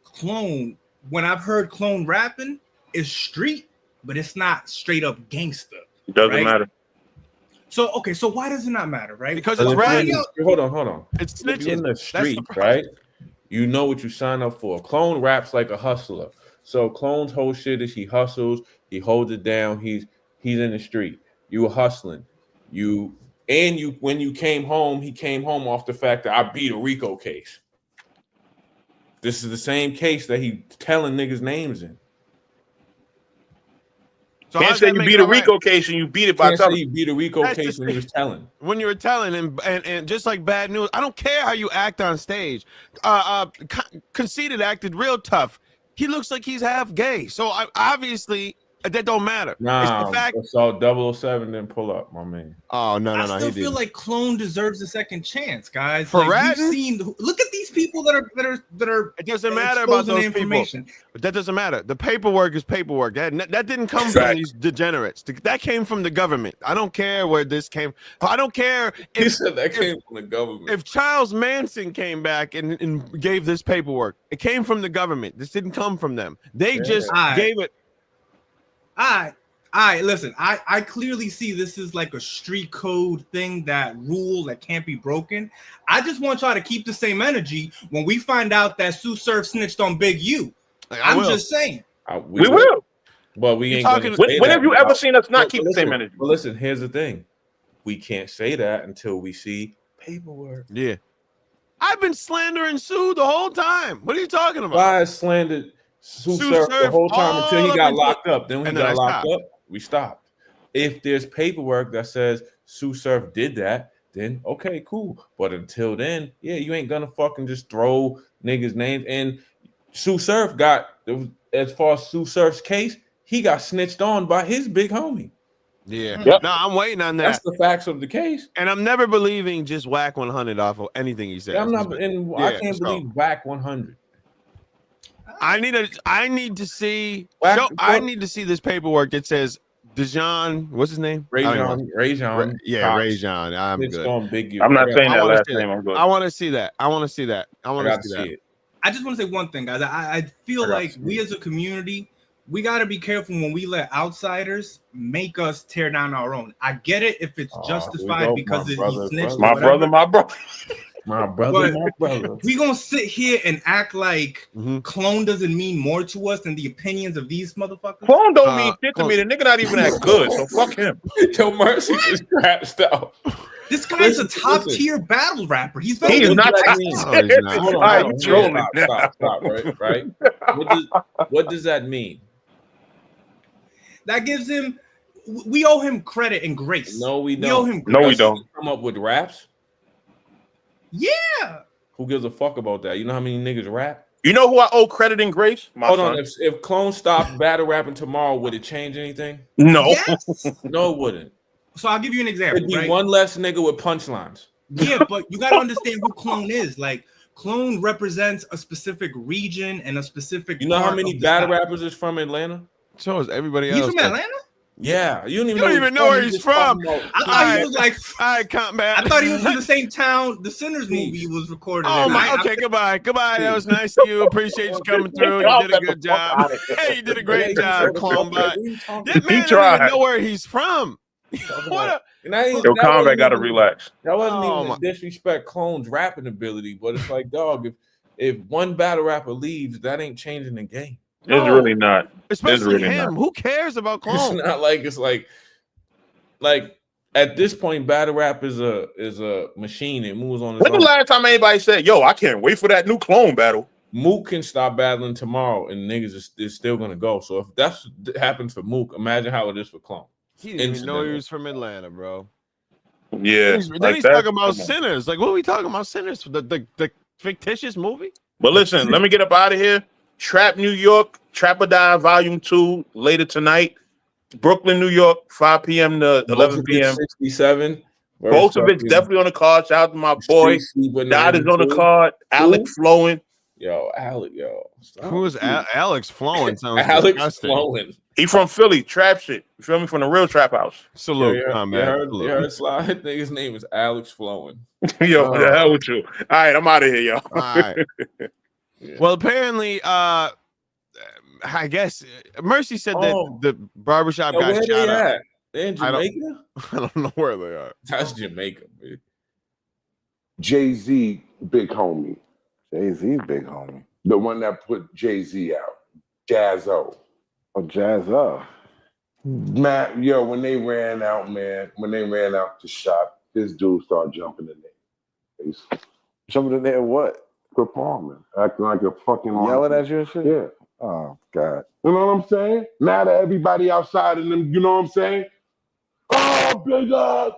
Clone, when I've heard Clone rapping, is street, but it's not straight up gangster. It doesn't matter. So why does it not matter, right? Because it's rapping. Hold on. It's snitching. In the street, right? You know what you sign up for. Clone raps like a hustler. So Clone's whole shit is he hustles, he holds it down, he's in the street. You were hustling. When you came home, he came home off the fact that I beat a RICO case. This is the same case that he telling niggas names in. So can't say you beat a RICO case and you beat it by telling. You beat a RICO case when you was telling. When you were telling, and just like Bad News, I don't care how you act on stage. Conceited acted real tough. He looks like he's half gay, so obviously that don't matter. Nah, it's all 007 didn't pull up, my man. Oh no! I still feel like Clone deserves a second chance, guys. For like, look at these people that are. It doesn't matter about those people. But that doesn't matter. The paperwork is paperwork. That didn't come from these degenerates. That came from the government. I don't care where this came. I don't care. He said that came from the government. If Charles Manson came back and gave this paperwork, it came from the government. This didn't come from them. They just gave it. Listen, I clearly see this is like a street code thing, that rule that can't be broken. I just want y'all to keep the same energy when we find out that Sue Surf snitched on Big U. I'm just saying. We will. But we ain't talking. When have you ever seen us not keep the same energy? Well, listen, here's the thing. We can't say that until we see paperwork. Yeah. I've been slandering Sue the whole time. What are you talking about? Why slandered Sue Surf the whole time until he got locked up? Then when he got locked up, we stopped. If there's paperwork that says Sue Surf did that, then okay, cool. But until then, yeah, you ain't gonna fucking just throw niggas' names. And Sue Surf as far as Sue Surf's case, he got snitched on by his big homie. Yeah. Yep. No, I'm waiting on that. That's the facts of the case. And I'm never believing just whack 100 off of anything he says. I can't believe whack 100. I need to see this paperwork that says Dejan, what's his name? Rajon. Yeah, Rajon. I'm good. Big I'm not saying that last name. I'm good. I want to see that. I want to see that. I just want to say one thing, guys. I feel like we as a community, we got to be careful when we let outsiders make us tear down our own. I get it if it's justified because he snitched. My brother. We gonna sit here and act like Clone doesn't mean more to us than the opinions of these motherfuckers. Clone don't mean shit to me. The nigga not even that good, so fuck him. Yo, Mercy is scratched out. This guy's a top tier battle rapper. He's better He's than not Jack top Daniels. tier. Hold on, All right, hold you on. trolling now. Stop, right? What does that mean? That gives him. We owe him credit and grace. No, we don't. We owe him grace. No, we don't. Come up with raps. Yeah. Who gives a fuck about that? You know how many niggas rap? You know who I owe credit and grace? My Hold son. on. If Clone stopped battle rapping tomorrow, would it change anything? No. Yes. No, it wouldn't. So I'll give you an example. It'd be right? one less nigga with punchlines. Yeah, but you got to understand who Clone is. Like, Clone represents a specific region and a specific. You know how part many of the battle South. rappers is from Atlanta? So is everybody He's else. from Atlanta? Yeah, you don't You don't even know where he's from. I thought he was like. All right, combat. I thought he was from the same town the Sinners movie was recorded Oh in. my! Okay, goodbye. That was nice of you. Appreciate you coming through. You did a good job. Hey, you did a great job, Clone Bot. This man don't even know where he's from. What? Yo, Conrad got to relax. That wasn't even to disrespect Clone's rapping ability, but it's like, dog, if one battle rapper leaves, that ain't changing the game. It's really not. Especially really him. not. Who cares about Clone? It's like at this point, battle rap is a machine. It moves on its When own. the last time anybody said, "Yo, I can't wait for that new Clone battle"? Mook can stop battling tomorrow, and niggas is still gonna go. So if that's happens for Mook, imagine how it is for Clone. He didn't even know he was from Atlanta, bro. Yeah. Then he's talking about Sinners. Like, what are we talking about? Sinners? The fictitious movie? But listen, let me get up out of here. Trap New York, Trap or Die Volume 2 later tonight. Brooklyn, New York, 5 p.m. to 11 p.m. 67. Both of it's definitely on the card. Shout out to my boy. Dot is on the card. Alec Flowing. Yo, Alec, stop. Who is Alex Flowing? Sounds Alex disgusting. Flowing. He from Philly, trap shit. You feel me? From the real trap house. Salute, You heard Sly? I think his name is Alex Flowing. Yo, what the hell with you? All right, I'm out of here, yo. All right. Well, apparently, I guess Mercy said that the barbershop got where shot they up. at? They in Jamaica? I don't know where they are. That's Jamaica, man. Jay-Z, big homie. Jay-Z's big homie. The one that put Jay-Z out. Jazzo. Oh, Jazzo. Man, yo, when they ran out the shop, this dude started jumping in there. He's jumping in there what? Performing. Acting like a fucking yelling at you and shit? Yeah. Oh, God. You know what I'm saying? Now that everybody outside of them, you know what I'm saying? Oh, big up.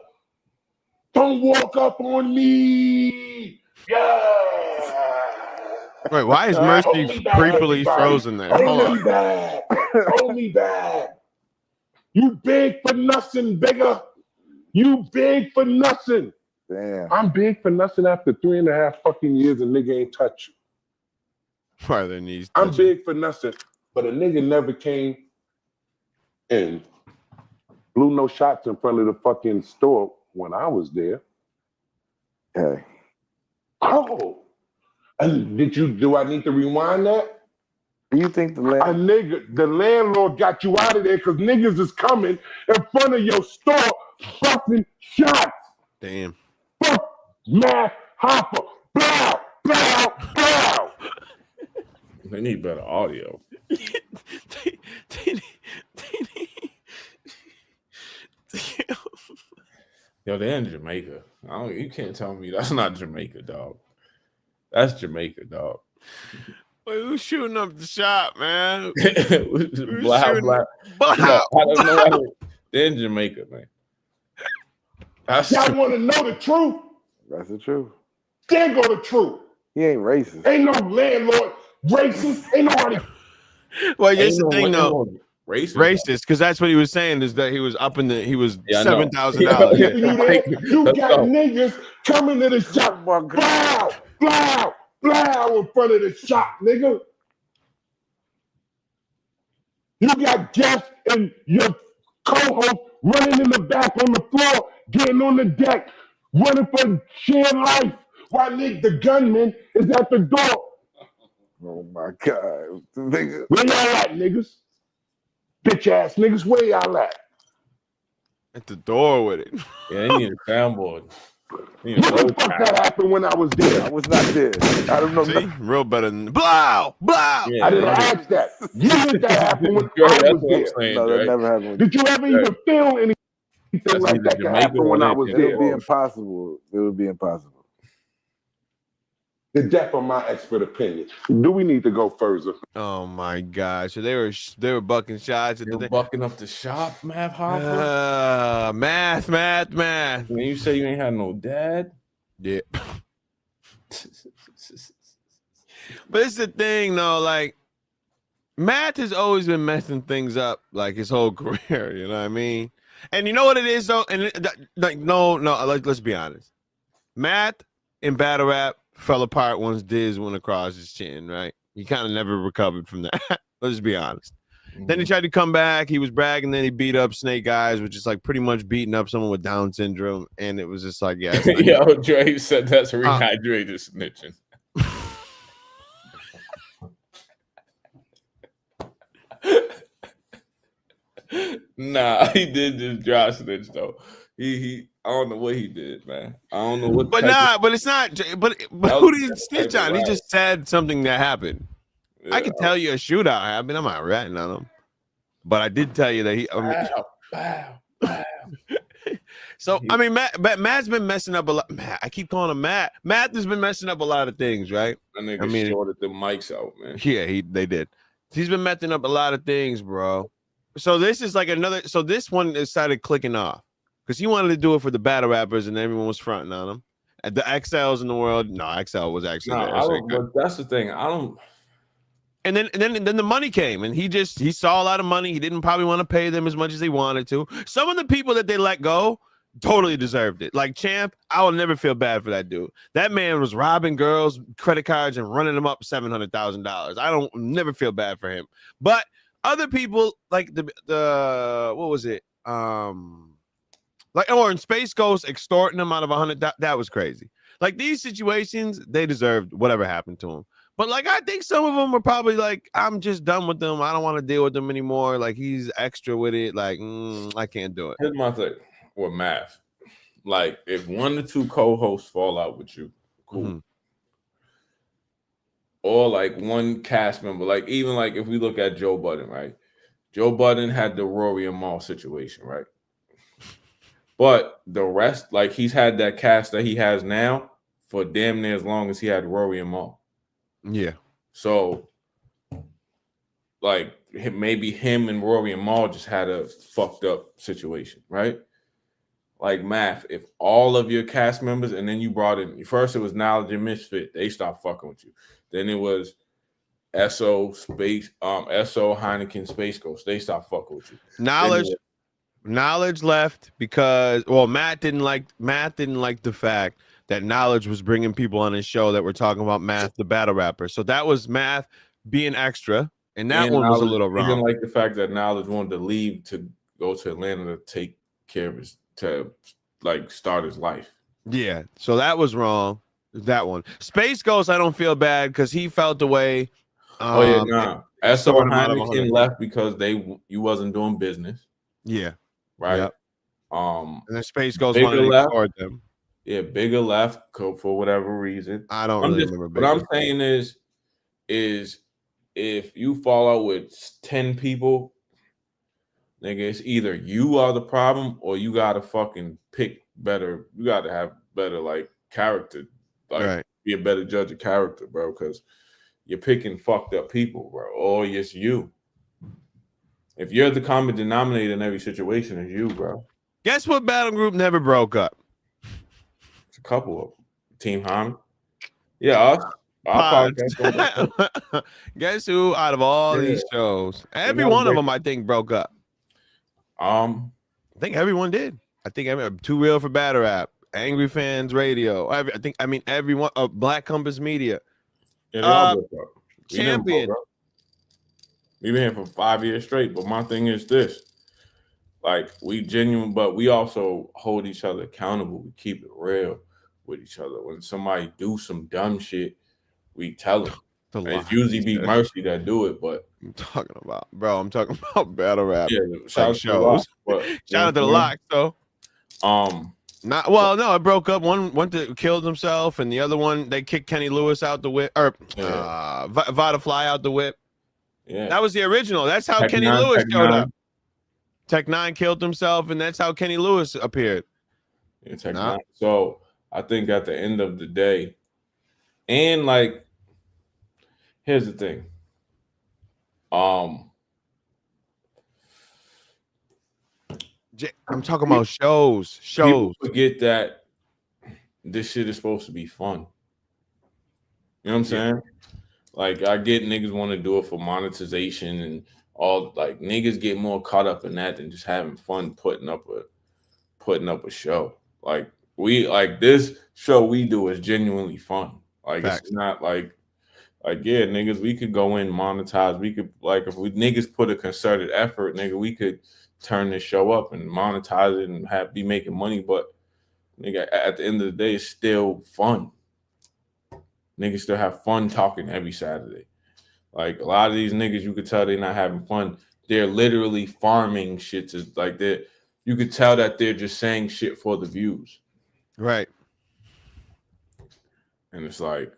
Don't walk up on me. Yeah. Wait, why is Mercy creepily frozen there? Hold me back. Hold me back. You big for nothing, bigger. You big for nothing. Damn. I'm big for nothing after 3.5 fucking years and nigga ain't touch you. Why their knees? I'm big for nothing, but a nigga never came and blew no shots in front of the fucking store when I was there. Hey. Oh. And do I need to rewind that? Do you think the landlord got you out of there because niggas is coming in front of your store busting shots? Damn. Fuck Matt Hopper. Blow, blow, blow. They need better audio. Yo, they're in Jamaica. You can't tell me that's not Jamaica, dog. That's Jamaica, dog. Wait, who's shooting up the shop, man? Blah, blah. I don't know. They're in Jamaica, man. Y'all want to know the truth? That's the truth. There go the truth. He ain't racist. Ain't no landlord racist. Ain't nobody. Well, here's the thing, though. Racist, because that's what he was saying is that he was up in he was $7,000. You got niggas coming to the shop, blow, blow, blow in front of the shop, nigga. You got Jeff and your co-host running in the back on the floor, getting on the deck, running for sheer life, while the gunman is at the door. Oh my God. Where y'all at, niggas? Bitch ass niggas, where y'all at? At the door with it. Yeah, they need a soundboard. What the fuck that happened when I was there? I was not there. I don't know. See? Real better than blow, blow. Yeah, I didn't ask that. You think that happened when I was there? No, that never happened. Did you ever even feel any? Anything like that could happen when I was It there. would be impossible. It would be impossible. The death of my expert opinion. Do we need to go further? Oh my God! So they were bucking shots at You're the bucking up the shop, Math Hoffa. math. When you say you ain't had no dad, yeah. But it's the thing, though. Like, Math has always been messing things up, like his whole career. You know what I mean? And you know what it is, though. And like, no. Let's be honest. Math in battle rap fell apart once Diz went across his chin. Right? He kind of never recovered from that. Let's be honest. Mm-hmm. Then he tried to come back. He was bragging. Then he beat up Snake Eyes, which is like pretty much beating up someone with Down syndrome. And it was just like, yeah. Yo, Dre said that's rehydrated snitching. Nah, he did just dry snitch though. He I don't know what he did, man. I don't know what. But it's not. But who did he snitch on? He just said something that happened. Yeah, I could tell you a shootout happened. I'm not ratting on him, but I did tell you that he. So I mean, Matt's been messing up a lot. I keep calling him Matt. Matt has been messing up a lot of things, right? That nigga shorted the mics out, man. Yeah, they did. He's been messing up a lot of things, bro. So this is like another. So this one started clicking off because he wanted to do it for the battle rappers, and everyone was fronting on him. And the XLs in the world, no, XL was actually there. But that's the thing. I don't. And then the money came, and he saw a lot of money. He didn't probably want to pay them as much as he wanted to. Some of the people that they let go totally deserved it. Like Champ, I will never feel bad for that dude. That man was robbing girls' credit cards and running them up $700,000. I don't never feel bad for him. But other people like the what was it? Like in Space Ghost extorting them out of 100. That was crazy. Like these situations, they deserved whatever happened to them. But like I think some of them were probably like, I'm just done with them. I don't want to deal with them anymore. Like he's extra with it. Like I can't do it. Here's my thing with Math. Like if one or two co-hosts fall out with you, cool. Mm-hmm. Or like one cast member, like even like if we look at Joe Budden, right? Joe Budden had the Rory and Mal situation, right? But the rest, like he's had that cast that he has now for damn near as long as he had Rory and Mal. Yeah. So like maybe him and Rory and Mal just had a fucked up situation, right? Like Math, if all of your cast members, and then you brought in, first it was Knowledge and Misfit, they stopped fucking with you. Then it was SO Heineken Space Ghost, they stopped fucking with you. Knowledge left because Matt didn't like the fact that Knowledge was bringing people on his show that were talking about Math, the battle rapper. So that was Math being extra, and that one was a little wrong. He didn't like the fact that Knowledge wanted to leave to go to Atlanta to take care of to like start his life. Yeah, so that was wrong. That one. Space Ghost, I don't feel bad because he felt the way. So Heineken left because you wasn't doing business. Yeah. Right. Yep. And then Space Ghost wanted to record them. Yeah, Bigger left for whatever reason. I don't really remember. What I'm saying is if you fall out with 10 people, nigga, it's either you are the problem or you gotta fucking pick better. You gotta have better like character, like be a better judge of character, bro. Because you're picking fucked up people, bro. Or it's you. If you're the common denominator in every situation, it's you, bro. Guess what battle group never broke up? It's a couple of them. Team Harmony. Yeah, us. Our podcast. Guess who out of all these shows? Every one of them, I think, broke up. I think everyone did. I think Too Real for Battle Rap, Angry Fans Radio. Everyone. Black Compass Media. Yeah, they all broke up. Champion. We've been here for 5 years straight. But my thing is this. Like, we genuine, but we also hold each other accountable. We keep it real with each other. When somebody do some dumb shit, we tell them. It's usually be Mercy that do it, but I'm talking about battle rap. Yeah, shout out to the Lock, though. It broke up. One went to killed himself, and the other one they kicked Kenny Lewis out the whip, or Vada Fly out the whip. Yeah, that was the original. That's how Kenny Lewis showed up. Tech Nine killed himself, and that's how Kenny Lewis appeared. Yeah, Tech Nine. So I think at the end of the day, and like, here's the thing. I'm talking about shows. People forget that this shit is supposed to be fun. You know what I'm saying? Like, I get niggas want to do it for monetization and all. Like, niggas get more caught up in that than just having fun putting up a show. Like, this show we do is genuinely fun. Like, Facts. It's not like yeah, niggas, we could go in monetize. We could, like, if we niggas put a concerted effort, nigga, we could turn this show up and monetize it and be making money. But nigga, at the end of the day, it's still fun. Niggas still have fun talking every Saturday. Like, a lot of these niggas, you could tell they're not having fun. They're literally farming shit to, like, you could tell that they're just saying shit for the views. Right. And it's like,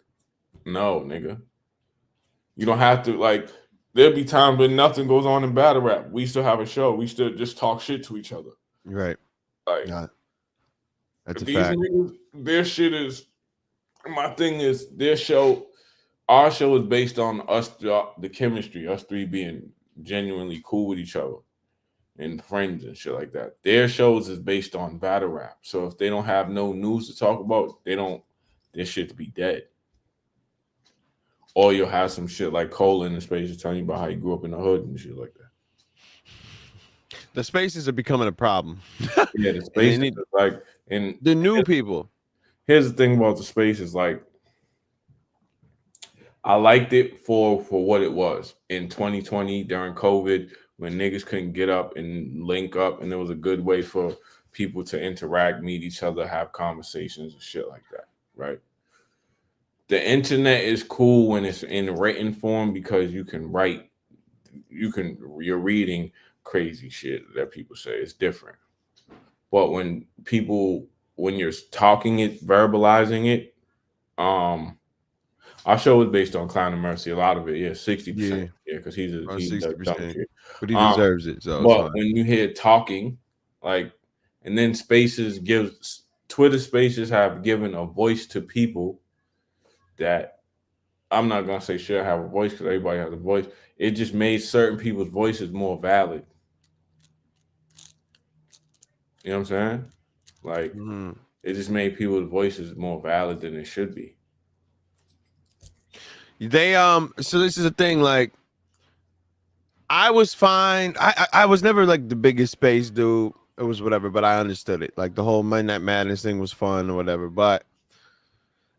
no, nigga. You don't have to, like, there'll be times when nothing goes on in battle rap. We still have a show. We still just talk shit to each other. Right. Like, that's a these fact. Niggas, their shit is, my thing is, our show is based on us, the chemistry, us three being genuinely cool with each other and friends and shit like that. Their shows is based on battle rap. So if they don't have no news to talk about, their shit to be dead. Or you'll have some shit like Cole in the Spaces telling you about how he grew up in the hood and shit like that. The Spaces are becoming a problem. Yeah, the Spaces is like, and the new people. Here's the thing about the Spaces, like, I liked it for what it was in 2020 during COVID when niggas couldn't get up and link up, and there was a good way for people to interact, meet each other, have conversations and shit like that, right? The internet is cool when it's in written form because you can write, you're reading crazy shit that people say. It's different. But when you're talking it, verbalizing it, our show is based on Clown and Mercy. A lot of it, 60%. Yeah, because he's 60%. But he deserves it. So but when you hear talking, like, and then Twitter Spaces have given a voice to people that I'm not gonna say should have a voice because everybody has a voice. It just made certain people's voices more valid. You know what I'm saying? Like, it just made people's voices more valid than it should be. So this is a thing, like, I was fine. I was never like the biggest Space dude. It was whatever, but I understood it. Like, the whole Midnight Madness thing was fun or whatever. But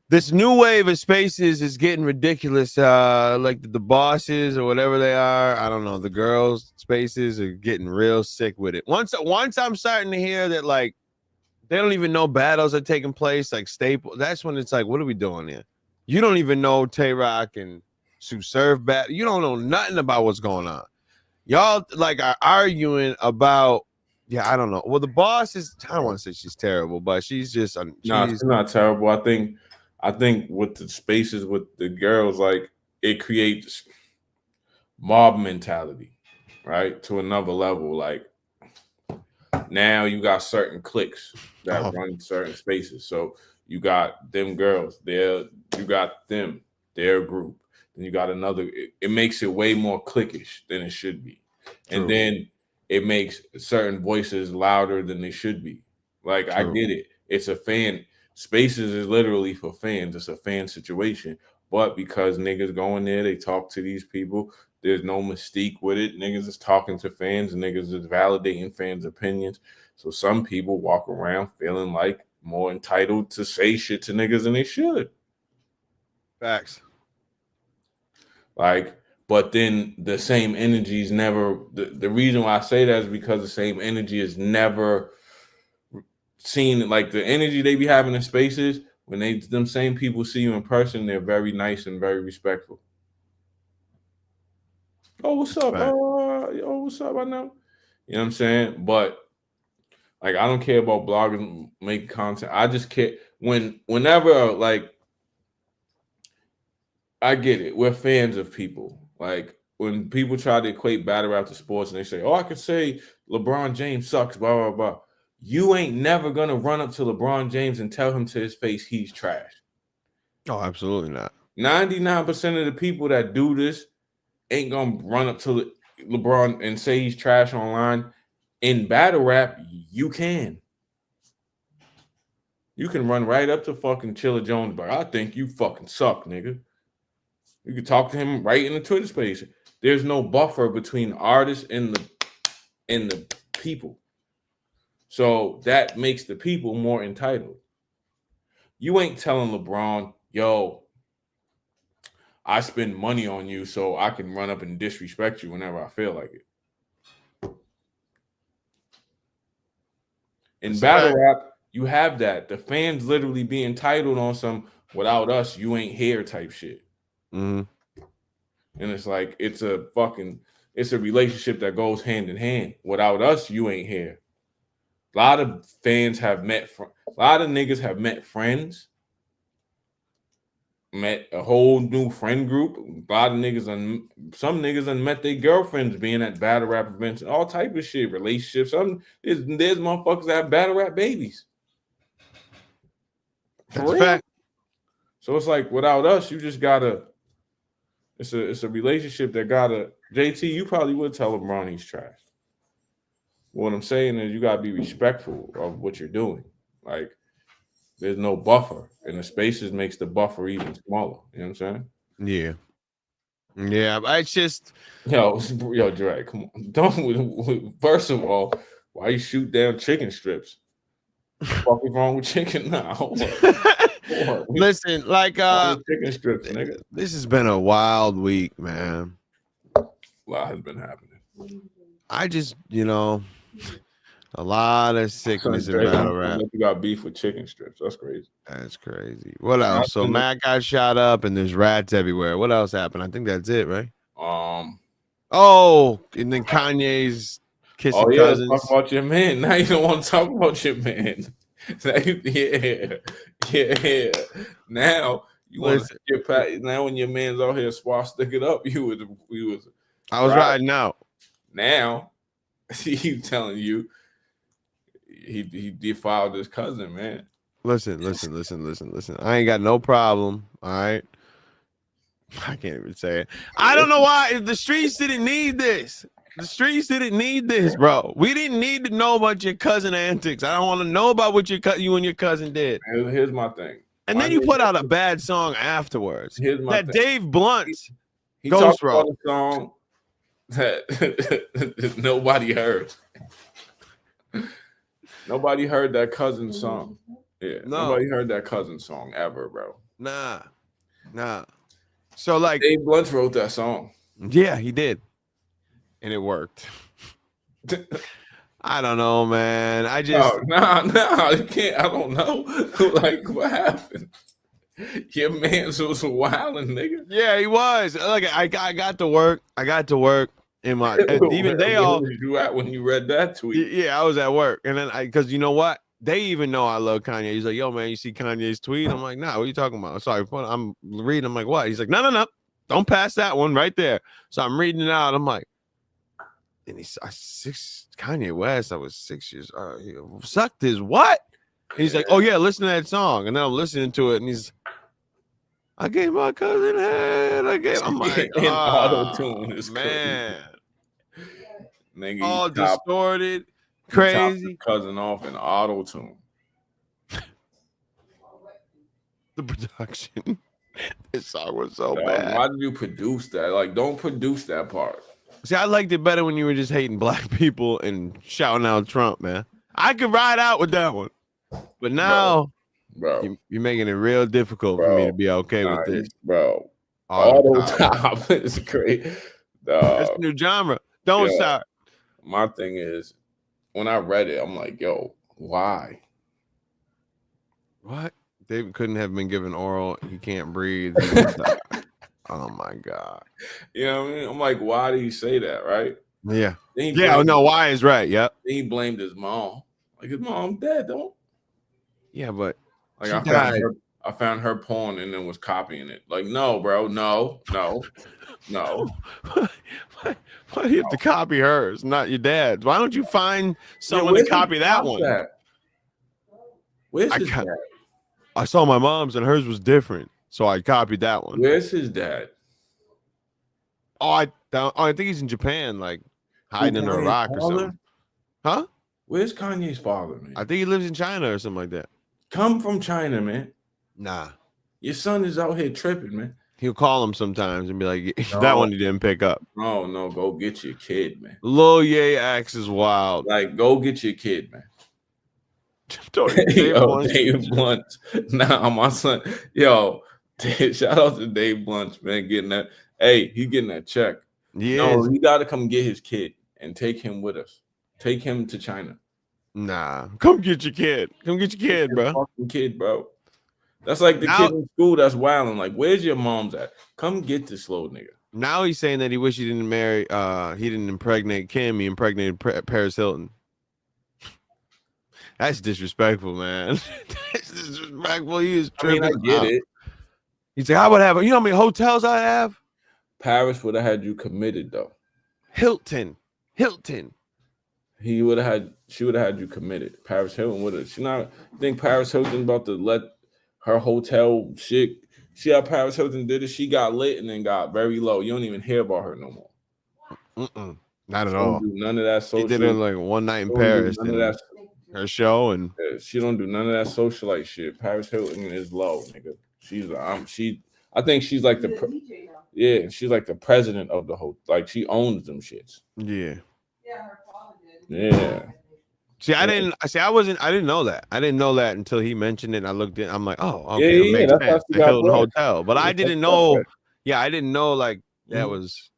this new wave of Spaces is getting ridiculous. Like the bosses or whatever they are, I don't know. The girls' Spaces are getting real sick with it. Once I'm starting to hear that, like, they don't even know battles are taking place, like Staple. That's when it's like, what are we doing here? You don't even know Tay-Rock and Sue Surf battle. You don't know nothing about what's going on. Y'all, like, are arguing about, I don't know. Well, the boss is, I don't want to say she's terrible, but she's just, she's not terrible. I think with the Spaces with the girls, like, it creates mob mentality, right? To another level. Like, now you got certain cliques that run certain Spaces. So you got them girls, you got them, their group. Then you got another. It makes it way more cliquish than it should be. True. And then it makes certain voices louder than they should be. Like, I get it. It's a fan. Spaces is literally for fans. It's a fan situation. But because niggas go in there, they talk to these people. There's no mystique with it. Niggas is talking to fans. Niggas is validating fans' opinions. So some people walk around feeling like more entitled to say shit to niggas than they should. Facts. Like, but then the same energy is never, the reason why I say that is because the same energy is never seen. Like, the energy they be having in Spaces, when them same people see you in person, they're very nice and very respectful. Oh, what's up? Right. What's up? I know. You know what I'm saying? But, like, I don't care about bloggers making content. I just care whenever, like, I get it. We're fans of people. Like, when people try to equate battle rap to sports and they say, "Oh, I could say LeBron James sucks," blah blah blah. You ain't never gonna run up to LeBron James and tell him to his face he's trash. Oh, absolutely not. 99% of the people that do this ain't gonna run up to LeBron and say he's trash online. In battle rap, you can. You can run right up to fucking Chilla Jones, but I think you fucking suck, nigga. You can talk to him right in the Twitter space. There's no buffer between artists and the people. So that makes the people more entitled. You ain't telling LeBron, yo, I spend money on you so I can run up and disrespect you whenever I feel like it. In battle rap, you have that. The fans literally be entitled on some without us, you ain't here type shit. Mm-hmm. And it's like it's a relationship that goes hand in hand. Without us, you ain't here. A lot of fans have met a lot of niggas have met friends, met a whole new friend group. A lot of niggas some niggas met their girlfriends being at battle rap events and all type of shit, relationships. There's motherfuckers that have battle rap babies. That's a fact. So it's like without us, you just gotta. It's a relationship that gotta. JT, you probably would tell LeBron he's trash. What I'm saying is you gotta be respectful of what you're doing. Like there's no buffer, and the spaces makes the buffer even smaller. You know what I'm saying? Yeah. Yeah, I just yo, Drake, come on. Don't. First of all, why you shoot down chicken strips? What is wrong with chicken now? Listen, like chicken strips, nigga. This has been a wild week, man. A lot has been happening. I just, a lot of sickness in battle rap. You got beef with chicken strips. That's crazy. That's crazy. What else? So Matt got shot up and there's rats everywhere. What else happened? I think that's it, right? Oh, and then Kanye's kissing cousins. Talk about your man. Now you don't want to talk about your man. Yeah. Now you want to get pat. Now when your man's out here swastika it up, I was riding out. Now he's telling you he defiled his cousin, man. Listen. I ain't got no problem. All right. I can't even say it. I don't know why. The streets didn't need this. The streets didn't need this, bro. We didn't need to know about your cousin antics. I don't want to know about what you and your cousin did. Here's my thing. And then you put out a bad song afterwards. Here's my thing. Dave Blunt he talked about a song that nobody heard. Nobody heard that cousin song. Yeah, nobody heard that cousin song ever, bro. Nah. So like Dave Blunt wrote that song. Yeah, he did. And it worked. I don't know, man. I just no, you can't. I don't know. Like, what happened? Your man was wilding, nigga. Yeah, he was. Like, I got to work. In my even they all. Where you at when you read that tweet? Yeah, I was at work, and then because you know what, they even know I love Kanye. He's like, "Yo, man, you see Kanye's tweet?" I'm like, "Nah, what are you talking about?" Sorry, I'm reading. I'm like, "What?" He's like, "No, don't pass that one right there." So I'm reading it out. I'm like. And Kanye West, I was 6 years he sucked his what? And he's like, oh yeah, listen to that song. And then I'm listening to it, and I gave my cousin head. I'm like, auto-tune is man. Nigga, all distorted, crazy. Cousin off in auto-tune. The production. This song was so bad. Why did you produce that? Like, don't produce that part. See, I liked it better when you were just hating black people and shouting out Trump, man. I could ride out with that one. But now, bro, you're making it real difficult for me to be okay with this. Bro, auto top is great. That's a new genre. Don't stop. My thing is, when I read it, I'm like, yo, why? What? David couldn't have been given oral. He can't breathe. Oh my God. You know what I mean? I'm like, why do you say that, right? Yeah. No, why is right. Yep. Then he blamed his mom. Like his mom dead, don't. Yeah, but like I found her porn and then was copying it. Like, no, bro, no. Why do you have to copy hers, not your dad's? Why don't you find someone to copy that one? Where's his dad? I saw my mom's and hers was different, so I copied that one. Where's his dad? Oh, I think he's in Japan, like hiding in a rock or something. Huh? Where's Kanye's father, man? I think he lives in China or something like that. Come from China, man. Nah. Your son is out here tripping, man. He'll call him sometimes and be like, that one he didn't pick up. Oh, no, go get your kid, man. Lil Ye acts is wild. Like, go get your kid, man. Dave Blunt. Nah, my son. Yo, shout out to Dave Blunt, man, getting that. Hey, he getting that check. Yeah. No, he got to come get his kid and take him with us. Take him to China. Nah, come get your kid. Come get your kid, bro. Fucking kid, bro. That's like the kid in school that's wilding. Like, where's your mom's at? Come get this slow nigga. Now he's saying that he wish he didn't marry. He didn't impregnate Kim. He impregnated Paris Hilton. That's disrespectful, man. That's disrespectful. He is tripping. I get it. He's like, I would have. You know how many hotels I have? Paris would have had you committed though. Hilton. She would have had you committed. Paris Hilton would have. I think Paris Hilton about to let her hotel shit. See how Paris Hilton did it? She got lit and then got very low. You don't even hear about her no more. Not at all. None of that social. She did it like one night in Paris. None of that. Her show and she don't do none of that socialite shit. Paris Hilton is low, nigga. I think she's like she's like the president of the whole. Like she owns them shits. Yeah. Her father did. Yeah. See, I didn't know that. I didn't know that until he mentioned it. And I looked in. I'm like, oh, okay, it makes sense. The Hilton Hotel, but I didn't know. Yeah, I didn't know like that was,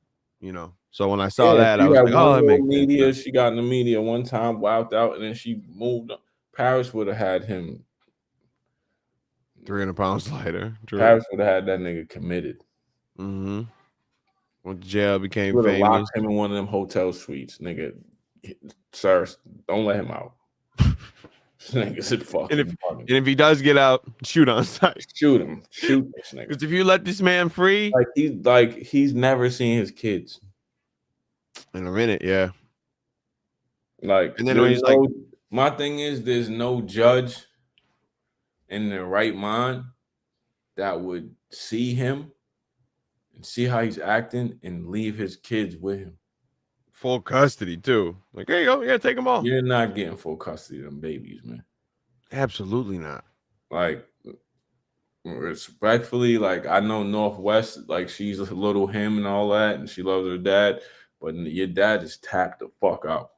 So when I saw that, I was like, oh, that makes media. sense. She got in the media one time, wowed out, and then she moved. Paris would have had him 300 pounds lighter. True. Paris would have had that nigga committed. Mm-hmm. When jail became would have famous, locked him in one of them hotel suites, nigga. Sir, don't let him out. Nigga said fuck. And if he does get out, shoot on sight. Shoot him. Shoot this nigga. Because if you let this man free, he's never seen his kids in a minute, yeah. Like, and then when he's my thing is, there's no judge in their right mind that would see him and see how he's acting and leave his kids with him. Full custody too. Like, there you go. Yeah, take them all. You're not getting full custody of them babies, man. Absolutely not. Like, respectfully, like I know Northwest, like she's a little him and all that, and she loves her dad, but your dad is tapped the fuck out.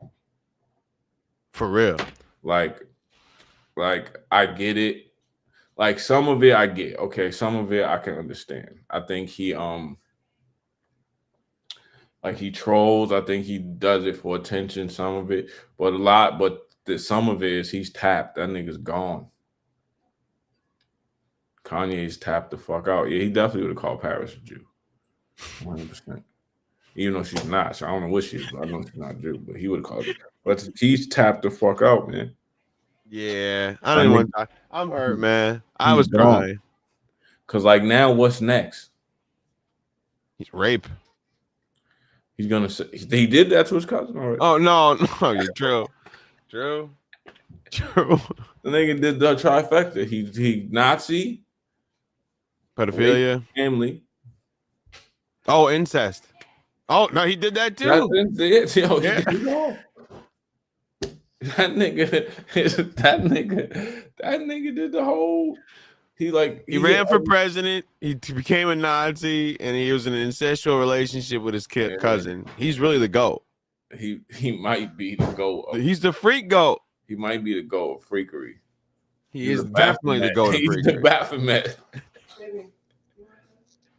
For real. Like I get it. Like some of it I get. Okay, some of it I can understand. I think he he trolls. I think he does it for attention, some of it. But some of it is he's tapped. That nigga's gone. Kanye's tapped the fuck out. Yeah, he definitely would have called Paris a Jew. 100%. Even though she's not. So I don't know what she is, but I know she's not a Jew. But he would have called her. But he's tapped the fuck out, man. Yeah. I don't even want to talk. I'm hurt, man. I was crying. Because like now, what's next? He's rape. He's gonna say he did that to his cousin already. Oh no, Drew. The nigga did the trifecta. He Nazi, pedophilia, family. Oh, incest. Oh no, he did that too. That nigga did the whole. He ran for president. He became a Nazi, and he was in an incestual relationship with his cousin. He's really the GOAT. He might be the GOAT. He's the freak GOAT. He might be the GOAT of freakery. He is definitely the GOAT of freakery. He's the Baphomet.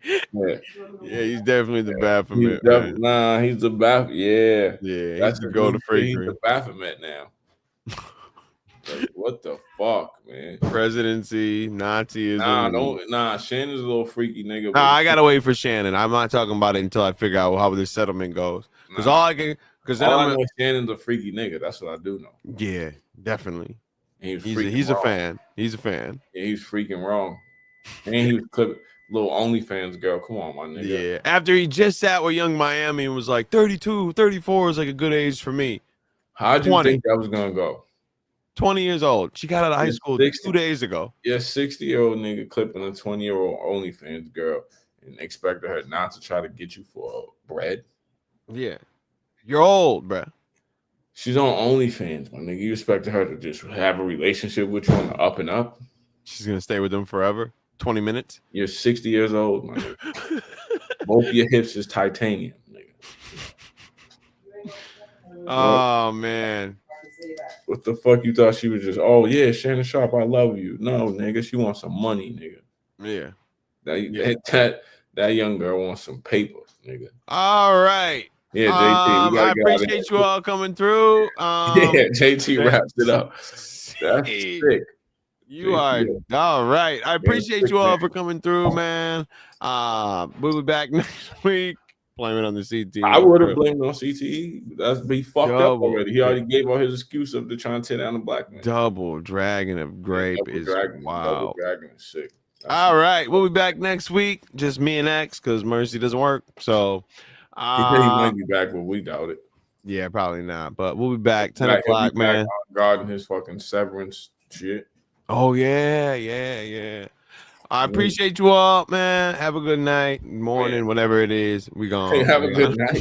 Yeah, he's definitely the Baphomet. He's the Baphomet. Yeah, that's the GOAT of freakery. He's the Baphomet now. Like, what the fuck, man? Presidency, Nazism. Shannon's a little freaky nigga. I gotta wait for Shannon. I'm not talking about it until I figure out how this settlement goes. Because I know Shannon's a freaky nigga. That's what I do know. Yeah, definitely. He's a fan. He's a fan. Yeah, he's freaking wrong. And he was clipping little OnlyFans girl. Come on, my nigga. Yeah. After he just sat with Young Miami and was like 32, 34 is like a good age for me. How'd you think that was gonna go? 20 years old. She got out of high school 2 days ago. Yeah, 60-year-old nigga clipping a 20-year-old OnlyFans girl and expected her not to try to get you for bread. Yeah. You're old, bruh. She's on OnlyFans, my nigga. You expected her to just have a relationship with you on the up and up? She's gonna stay with them forever. 20 minutes. You're 60 years old, my nigga. Both your hips is titanium, nigga. Oh man. What the fuck you thought she was just, oh yeah, Shannon Sharp, I love you. No, nigga, she wants some money, nigga. Yeah. That young girl wants some paper, nigga. All right. Yeah, JT. I appreciate you all coming through. Yeah, JT wraps it up. That's sick. You are all right. I appreciate you all for coming through, man. We'll be back next week. Blame it on the CTE. I would have blamed on CTE. That's be fucked up already. He already gave all his excuse of trying to tear down the black man. Double dragon of grape is wow. Double dragon is sick. All right, we'll be back next week. Just me and X because Mercy doesn't work. So he said he might be back, but we doubt it. Yeah, probably not. But we'll be back 10 o'clock, man. Guarding his fucking severance shit. Oh yeah. I appreciate you all, man. Have a good night, morning, whatever it is. We gonna have a good night.